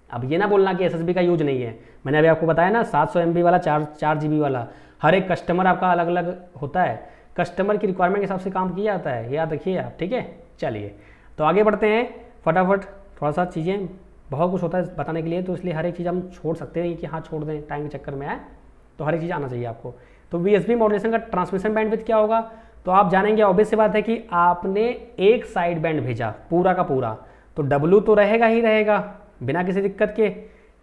अब ये ना बोलना कि SSB का यूज नहीं है, मैंने अभी आपको बताया ना 700 MB वाला 4 GB वाला, हर एक कस्टमर आपका अलग अलग होता है, कस्टमर की रिक्वायरमेंट के हिसाब से काम किया जाता है, याद रखिए आप, ठीक है। चलिए तो आगे बढ़ते हैं फटाफट, थोड़ा सा चीज़ें बहुत कुछ होता है बताने के लिए, तो इसलिए हर एक चीज़ हम छोड़ सकते हैं कि हाँ छोड़ दें टाइम के चक्कर में आए, तो हर एक चीज़ आना चाहिए आपको। तो VSB मॉड्यूलेशन का ट्रांसमिशन बैंडविड्थ क्या होगा, तो आप जानेंगे, ऑब्वियस सी बात है कि आपने एक साइड बैंड भेजा पूरा का पूरा, तो W तो रहेगा ही रहेगा बिना किसी दिक्कत के,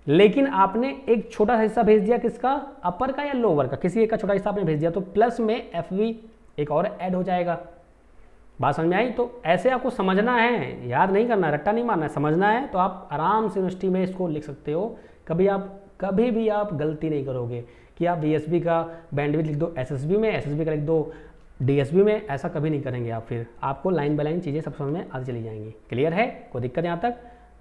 लेकिन आपने एक छोटा सा हिस्सा भेज दिया, किसका, अपर का या लोअर का, किसी एक का छोटा हिस्सा आपने भेज दिया, तो प्लस में FV एक और ऐड हो जाएगा। बात समझ में आई। तो ऐसे आपको समझना है, याद नहीं करना, रट्टा नहीं मारना है, समझना है, तो आप आराम से यूनिवर्सिटी में इसको लिख सकते हो। कभी भी आप गलती नहीं करोगे कि आप VSB का बैंडविड्थ लिख दो SSB में, SSB का लिख दो DSB में, ऐसा कभी नहीं करेंगे आप। फिर आपको लाइन बाय लाइन चीज़ें सब समझ में आती चली जाएंगी। क्लियर है, कोई दिक्कत यहाँ तक।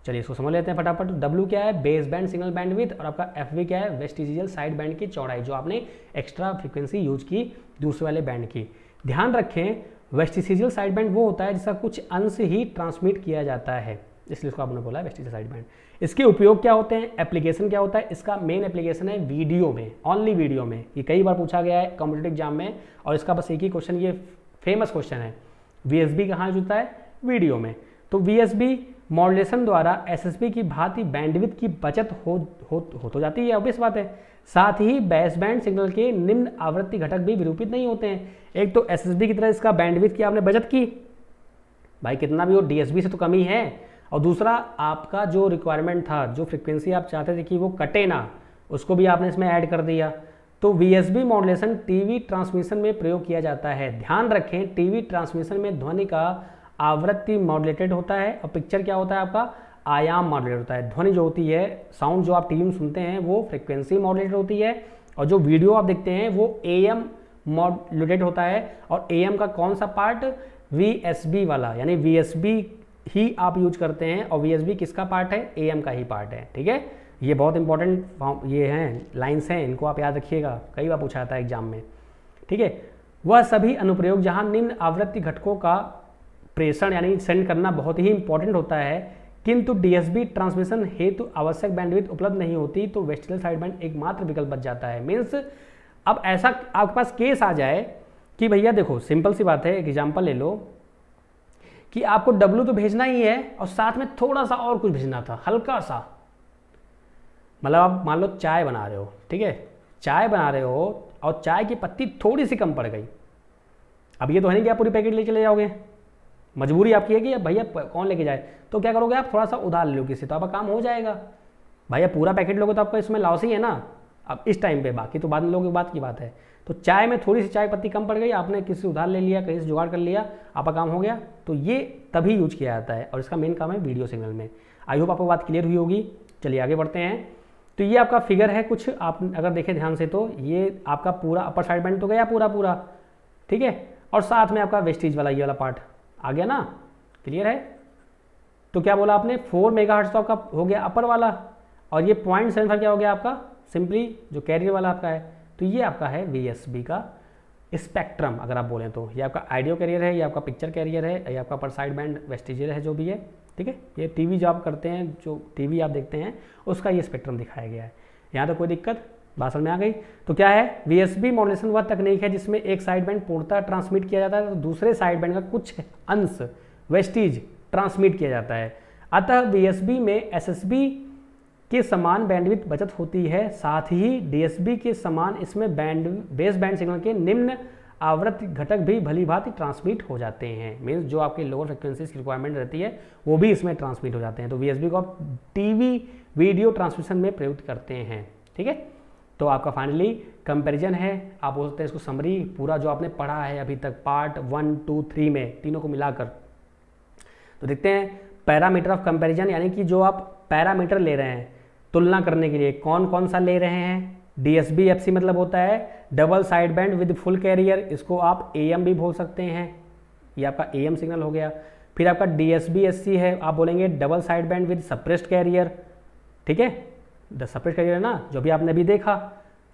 चलिए इसको समझ लेते हैं फटाफट। W क्या है, बेस बैंड सिग्नल बैंडविड्थ, और आपका FV क्या है, वेस्टिजियल साइड बैंड की चौड़ाई, जो आपने एक्स्ट्रा फ्रीक्वेंसी यूज की दूसरे वाले बैंड की। ध्यान रखें वेस्टिजियल साइड बैंड वो होता है जिसका कुछ अंश ही ट्रांसमिट किया जाता है, इसलिए उसको आपने बोला वेस्टिजियल साइड बैंड। इसके उपयोग क्या होते हैं, एप्लीकेशन क्या होता है, इसका मेन एप्लीकेशन है वीडियो में, ओनली वीडियो में। ये कई बार पूछा गया है कॉम्पिटिटिव एग्जाम में, और इसका बस एक ही क्वेश्चन, ये फेमस क्वेश्चन है, VSB कहाँ जुड़ता है, वीडियो में। तो VSB मॉड्यूलेशन द्वारा SSB की भांति बैंडविड्थ की बचत हो तो जाती है, ऑब्वियस बात है। साथ ही बेस बैंड सिग्नल के निम्न आवृत्ति घटक भी विरूपित नहीं होते हैं। एक तो SSB की तरह इसका बैंडविड्थ की आपने बचत की, भाई कितना भी हो DSB से तो कमी है, और दूसरा आपका जो रिक्वायरमेंट था, जो फ्रीक्वेंसी आप चाहते थे कि वो कटे ना, उसको भी आपने इसमें ऐड कर दिया। तो VSB मॉड्यूलेशन टीवी ट्रांसमिशन में प्रयोग किया जाता है। ध्यान रखें टीवी ट्रांसमिशन में ध्वनि का आवृत्ति मॉड्यूलेटेड होता है और पिक्चर क्या होता है आपका, आयाम मॉड्यूलेट होता है। ध्वनि जो होती है, साउंड जो आप टीवी में सुनते हैं वो फ्रीक्वेंसी मॉड्यूलेटेड होती है, और जो वीडियो आप देखते हैं वो AM मॉड्यूलेटेड होता है। और AM का कौन सा पार्ट, VSB वाला, यानी VSB ही आप यूज करते हैं, और VSB किसका पार्ट है, AM का ही पार्ट है, ठीक है। ये बहुत इंपॉर्टेंट ये हैं लाइन्स हैं, इनको आप याद रखिएगा, कई बार पूछा जाता है एग्जाम में, ठीक है। वह सभी अनुप्रयोग जहाँ निम्न आवृत्ति घटकों का प्रेषण यानी सेंड करना बहुत ही इंपॉर्टेंट होता है, किंतु DSB ट्रांसमिशन हेतु आवश्यक बैंडविड्थ उपलब्ध नहीं होती, तो वेस्टिजियल साइड बैंड एकमात्र विकल्प बच जाता है। मीन्स अब ऐसा आपके पास केस आ जाए कि भैया देखो सिंपल सी बात है, एक एग्जांपल ले लो कि आपको W तो भेजना ही है और साथ में थोड़ा सा और कुछ भेजना था, हल्का सा, मतलब आप मान लो चाय बना रहे हो, ठीक है, चाय बना रहे हो और चाय की पत्ती थोड़ी सी कम पड़ गई। अब ये तो है नहीं कि आप पूरी पैकेट ले चले जाओगे, मजबूरी आपकी है कि भैया कौन लेके जाए, तो क्या करोगे आप, थोड़ा सा उधार ले लो किसी, तो आपका काम हो जाएगा। भैया पूरा पैकेट लोगे तो आपका इसमें लॉस ही है ना, अब इस टाइम पे, बाकी तो बाद में लोगे, बात की बात है। तो चाय में थोड़ी सी चाय पत्ती कम पड़ गई, आपने किसी से उधार ले लिया, कहीं से जुगाड़ कर लिया, आपका काम हो गया, तो ये तभी यूज किया जाता है, और इसका मेन काम है वीडियो सिग्नल में। आई होप आपको बात क्लियर हुई होगी। चलिए आगे बढ़ते हैं। तो ये आपका फिगर है कुछ, आप अगर देखें ध्यान से तो ये आपका पूरा अपर साइड बैंड तो गया पूरा, ठीक है, और साथ में आपका वेस्टिज वाला ये वाला पार्ट आ गया ना, क्लियर है। तो क्या बोला आपने, 4 मेगाहर्ट्ज तो आपका हो गया अपर वाला, और ये 0.75 क्या हो गया आपका, सिंपली जो कैरियर वाला आपका है। तो ये आपका है VSB का स्पेक्ट्रम, अगर आप बोलें तो ये आपका आइडियो कैरियर है, ये आपका पिक्चर कैरियर है, ये आपका अपर साइड बैंड वेस्टिजियल है जो भी है, ठीक है। ये टीवी जो आप करते हैं, जो टीवी आप देखते हैं उसका ये स्पेक्ट्रम दिखाया गया है। यहाँ तो कोई दिक्कत, बात समझ में आ गई। तो क्या है, VSB मॉड्यूलेशन वह तकनीक है जिसमें एक साइड बैंड पूर्णतः ट्रांसमिट किया जाता है, तो दूसरे साइड बैंड का कुछ अंश वेस्टिज ट्रांसमिट किया जाता है। अतः वीएसबी में एसएसबी के समान बैंडविड्थ बचत होती है, साथ ही डीएसबी के समान इसमें बेस बैंड सिग्नल के निम्न आवृत्ति घटक भी भली भांति ट्रांसमिट हो जाते हैं। मीन्स जो आपके लोअर फ्रिक्वेंसीज की रिक्वायरमेंट रहती है वो भी इसमें ट्रांसमिट हो जाते हैं। तो वीएसबी को आप टीवी वीडियो ट्रांसमिशन में प्रयुक्त करते हैं। ठीक है, तो आपका फाइनली कंपैरिजन है, आप बोल सकते हैं इसको समरी, पूरा जो आपने पढ़ा है अभी तक पार्ट 1, 2, 3 में तीनों को मिलाकर। तो देखते हैं पैरामीटर ऑफ कंपैरिजन, यानी कि जो आप पैरामीटर ले रहे हैं तुलना करने के लिए, कौन कौन सा ले रहे हैं। डीएसबी एफसी मतलब होता है double side band with full carrier, इसको आप एएम भी बोल सकते हैं, ये आपका एएम सिग्नल हो गया। फिर आपका डीएसबी एससी है, आप बोलेंगे double side band with suppressed career. ठीक है, द सप्रेस्ड कैरियर है ना, जो भी आपने अभी देखा।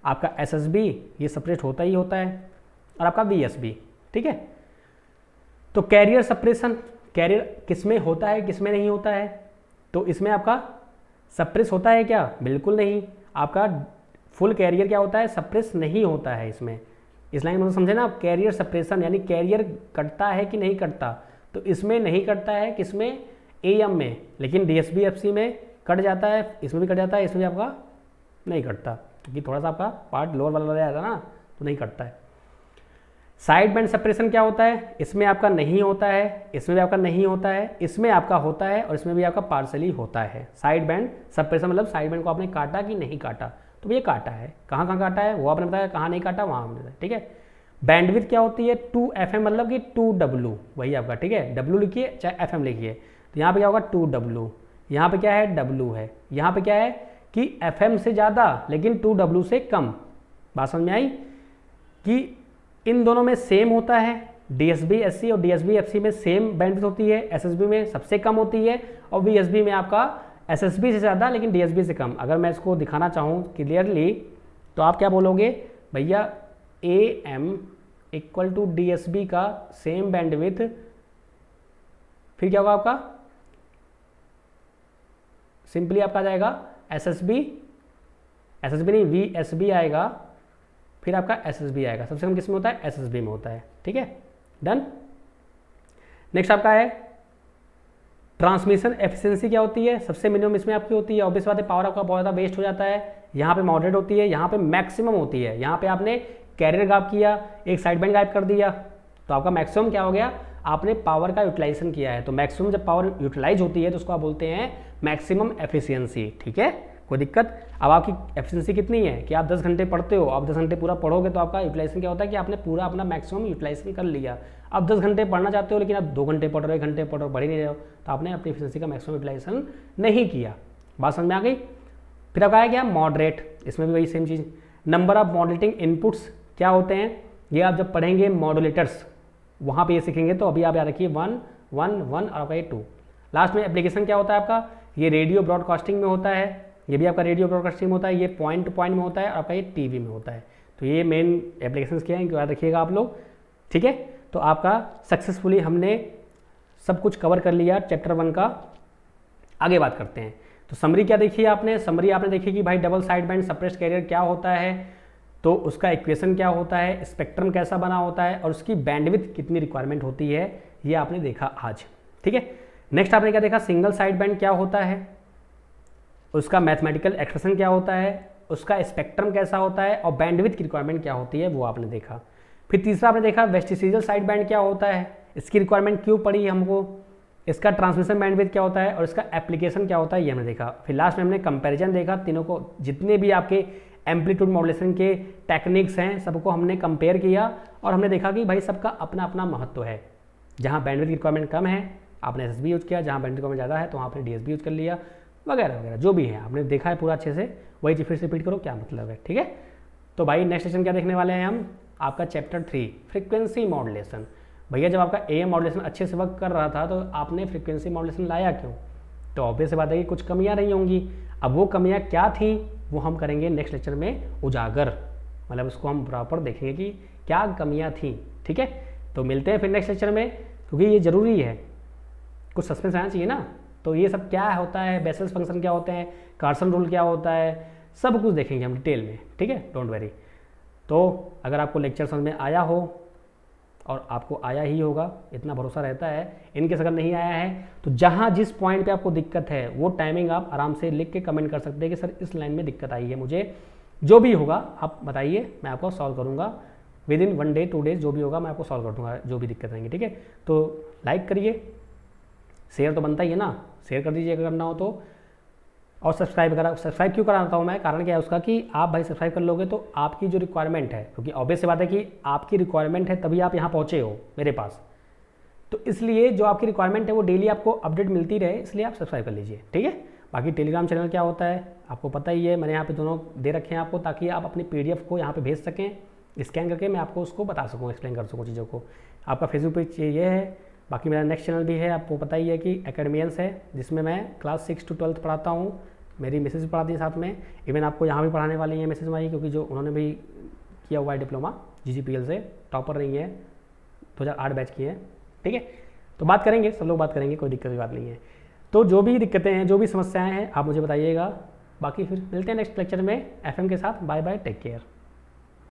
आपका एसएसबी ये सप्रेस्ड होता ही होता है, और आपका वीएसबी। ठीक है, तो कैरियर सप्रेशन, कैरियर किस में होता है किस में नहीं होता है। तो इसमें आपका सप्रेस होता है क्या? बिल्कुल नहीं। आपका फुल कैरियर क्या होता है? सप्रेस नहीं होता है इसमें। इस लाइन में समझे ना आप, कैरियर सप्रेशन यानी कैरियर कटता है कि नहीं कटता। तो इसमें नहीं कटता है, किसमें? एएम में, लेकिन डीएसबी एफसी में कट जाता है, इसमें भी कट जाता है, इसमें भी आपका नहीं कटता, क्योंकि थोड़ा सा आपका पार्ट लोअर वाला रह जाता है ना, तो नहीं कटता है। साइड बैंड सेपरेशन क्या होता है? इसमें आपका नहीं होता है, इसमें भी आपका नहीं होता है, इसमें आपका होता है, और इसमें भी आपका पार्सली होता है। साइड बैंड सेपरेशन मतलब साइड बैंड को आपने काटा कि नहीं काटा, तो ये काटा है। कहाँ कहाँ काटा है वो आपने बताया, कहाँ नहीं काटा वहाँ हमने बताया। ठीक है, बैंडविड्थ क्या होती है? 2FM मतलब कि 2W, वही आपका। ठीक है, W लिखिए चाहे FM लिखिए। तो यहाँ पे क्या होगा? 2W। यहाँ पे क्या है? W है। यहाँ पे क्या है कि FM से ज़्यादा लेकिन 2W से कम। बात समझ में आई कि इन दोनों में सेम होता है। डीएसबी एससी और डीएसबी एफसी में सेम बैंडविड्थ होती है, एसएसबी में सबसे कम होती है, और वीएसबी में आपका एसएसबी से ज़्यादा लेकिन डीएसबी से कम। अगर मैं इसको दिखाना चाहूँ क्लियरली तो आप क्या बोलोगे? भैया AM इक्वल टू डीएसबी का सेम बैंडविड्थ, फिर क्या होगा आपका? सिंपली आपका आ जाएगा एसएसबी नहीं वीएसबी आएगा, फिर आपका एसएसबी आएगा। सबसे कम किस में होता है? एसएसबी में होता है। ठीक है, डन। नेक्स्ट आपका है ट्रांसमिशन एफिशिएंसी क्या होती है? सबसे मिनिमम इसमें आपकी होती है। ऑब्वियस बात है, पावर आपका बहुत ज़्यादा वेस्ट हो जाता है। यहाँ पे मॉडरेट होती है, यहाँ पे मैक्सिमम होती है। यहाँ पे आपने कैरियर गायब किया, एक साइड बैंड गायब कर दिया, तो आपका मैक्सिमम क्या हो गया? आपने पावर का यूटिलाइजेशन किया है। तो मैक्सिमम जब पावर यूटिलाइज होती है तो उसको आप बोलते हैं मैक्सिमम एफिशिएंसी। ठीक है, कोई दिक्कत? अब आपकी एफिशिएंसी कितनी है कि आप 10 घंटे पढ़ते हो, आप 10 घंटे पूरा पढ़ोगे तो आपका यूटिलाइजेशन क्या होता है कि आपने पूरा अपना मैक्सिमम यूटिलाइजेशन कर लिया। अब 10 घंटे पढ़ना चाहते हो लेकिन आप 2 घंटे पढ़ रहे हो, 1 घंटे पढ़ रहे हो, पढ़ ही नहीं रहे हो, तो आपने अपनी एफिशिएंसी का मैक्सिमम यूटिलाइजेशन नहीं किया। बात समझ में आ गई? फिर आपका है क्या? मॉडरेट। इसमें भी वही same cheese. Number of moderating inputs क्या होते हैं? ये आप जब पढ़ेंगे मॉडुलेटर्स वहाँ पे ये सीखेंगे। तो अभी आप याद रखिए 1, 1, 1 और आपका ये 2। लास्ट में एप्लीकेशन क्या होता है आपका? ये रेडियो ब्रॉडकास्टिंग में होता है, ये भी आपका रेडियो ब्रॉडकास्टिंग में होता है, ये पॉइंट टू पॉइंट में होता है, और आपका ये टीवी में होता है। तो ये मेन एप्लीकेशंस क्या हैं, याद रखिएगा आप लोग। ठीक है, तो आपका सक्सेसफुली हमने सब कुछ कवर कर लिया चैप्टर 1 का। आगे बात करते हैं। तो समरी क्या देखी आपने? समरी आपने देखी कि भाई double side band suppressed career क्या होता है, तो उसका इक्वेशन क्या होता है, स्पेक्ट्रम कैसा बना होता है, और उसकी बैंडविड्थ कितनी रिक्वायरमेंट होती है, ये आपने देखा आज। ठीक है, नेक्स्ट आपने क्या देखा? सिंगल साइड बैंड क्या होता है, उसका मैथमेटिकल एक्सप्रेशन क्या होता है, उसका स्पेक्ट्रम कैसा होता है, और बैंडविड्थ की रिक्वायरमेंट क्या होती है वो आपने देखा। फिर तीसरा आपने देखा वेस्टिजियल साइड बैंड क्या होता है, इसकी रिक्वायरमेंट क्यों पड़ी हमको, इसका ट्रांसमिशन बैंडविड्थ क्या होता है, और इसका एप्लीकेशन क्या होता है, ये हमने देखा। फिर लास्ट में हमने कंपैरिजन देखा तीनों को, जितने भी आपके एम्पलीट्यूड मॉड्यूलेशन के टेक्निक्स हैं सबको हमने कंपेयर किया, और हमने देखा कि भाई सबका अपना अपना महत्व है। जहाँ बैंडविड्थ की रिक्वायरमेंट कम है आपने एसएसबी यूज किया, जहाँ बैंडविड्थ रिक्वायरमेंट ज़्यादा है तो वहाँ आपने डीएसबी यूज कर लिया, वगैरह वगैरह जो भी है आपने देखा है पूरा अच्छे से। वही फिर से रिपीट करो क्या मतलब है। ठीक है, तो भाई नेक्स्ट सेशन क्या देखने वाले हैं हम? आपका चैप्टर 3 फ्रीक्वेंसी मॉड्यूलेशन। भैया जब आपका एएम मॉड्यूलेशन अच्छे से वर्क कर रहा था तो आपने फ्रीक्वेंसी मॉड्यूलेशन लाया क्यों? तो ऑब्वियस बात है कि कुछ कमियां रही होंगी। अब वो कमियां क्या थी वो हम करेंगे नेक्स्ट लेक्चर में उजागर, मतलब उसको हम प्रॉपर देखेंगे कि क्या कमियां थी। ठीक है, तो मिलते हैं फिर नेक्स्ट लेक्चर में, क्योंकि ये ज़रूरी है, कुछ सस्पेंस आना चाहिए ना। तो ये सब क्या होता है, बेसेल्स फंक्शन क्या होते हैं, कार्सन रूल क्या होता है, सब कुछ देखेंगे हम डिटेल में। ठीक है, डोंट वरी। तो अगर आपको लेक्चर समझ में आया हो और आपको आया ही होगा, इतना भरोसा रहता है। इनकेस अगर नहीं आया है तो जहाँ जिस पॉइंट पे आपको दिक्कत है वो टाइमिंग आप आराम से लिख के कमेंट कर सकते हैं कि सर इस लाइन में दिक्कत आई है मुझे। जो भी होगा आप बताइए, मैं आपको सॉल्व करूँगा विद इन 1 डे 2 डेज, जो भी होगा मैं आपको सॉल्व कर दूँगा, जो भी दिक्कत आएंगी। ठीक है, तो लाइक करिए, शेयर तो बनता ही है ना, शेयर कर दीजिए अगर करना हो तो, और सब्सक्राइब क्यों कराता हूँ मैं, कारण क्या है उसका कि आप भाई सब्सक्राइब कर लोगे तो आपकी जो रिक्वायरमेंट है, क्योंकि ऑब्वियस सी बात है कि आपकी रिक्वायरमेंट है तभी आप यहाँ पहुँचे हो मेरे पास, तो इसलिए जो आपकी रिक्वायरमेंट है वो डेली आपको अपडेट मिलती रहे, इसलिए आप सब्सक्राइब कर लीजिए। ठीक है, बाकी टेलीग्राम चैनल क्या होता है आपको पता ही है, मैंने यहाँ पे दोनों दे रखे हैं आपको, ताकि आप अपनी PDF को यहाँ पे भेज सकें, स्कैन करके मैं आपको उसको बता सकूँ, एक्सप्लेन कर सकूँ चीज़ों को। आपका फेसबुक पेज ये है, बाकी मेरा नेक्स्ट चैनल भी है, आपको पता ही है कि एकेडमियंस है, जिसमें मैं क्लास 6 to 12th पढ़ाता हूँ, मेरी मिसेज भी पढ़ाती है साथ में, इवन आपको यहाँ भी पढ़ाने वाली है मिसेज हमारी, क्योंकि जो उन्होंने भी किया हुआ है डिप्लोमा GGPL से, टॉपर रही है, 2008 बैच की है। ठीक है, तो बात करेंगे, सब लोग बात करेंगे, कोई दिक्कत की बात नहीं है। तो जो भी दिक्कतें हैं, जो भी समस्याएं हैं, आप मुझे बताइएगा। बाकी फिर मिलते हैं नेक्स्ट लेक्चर में FM के साथ। Bye bye, take care.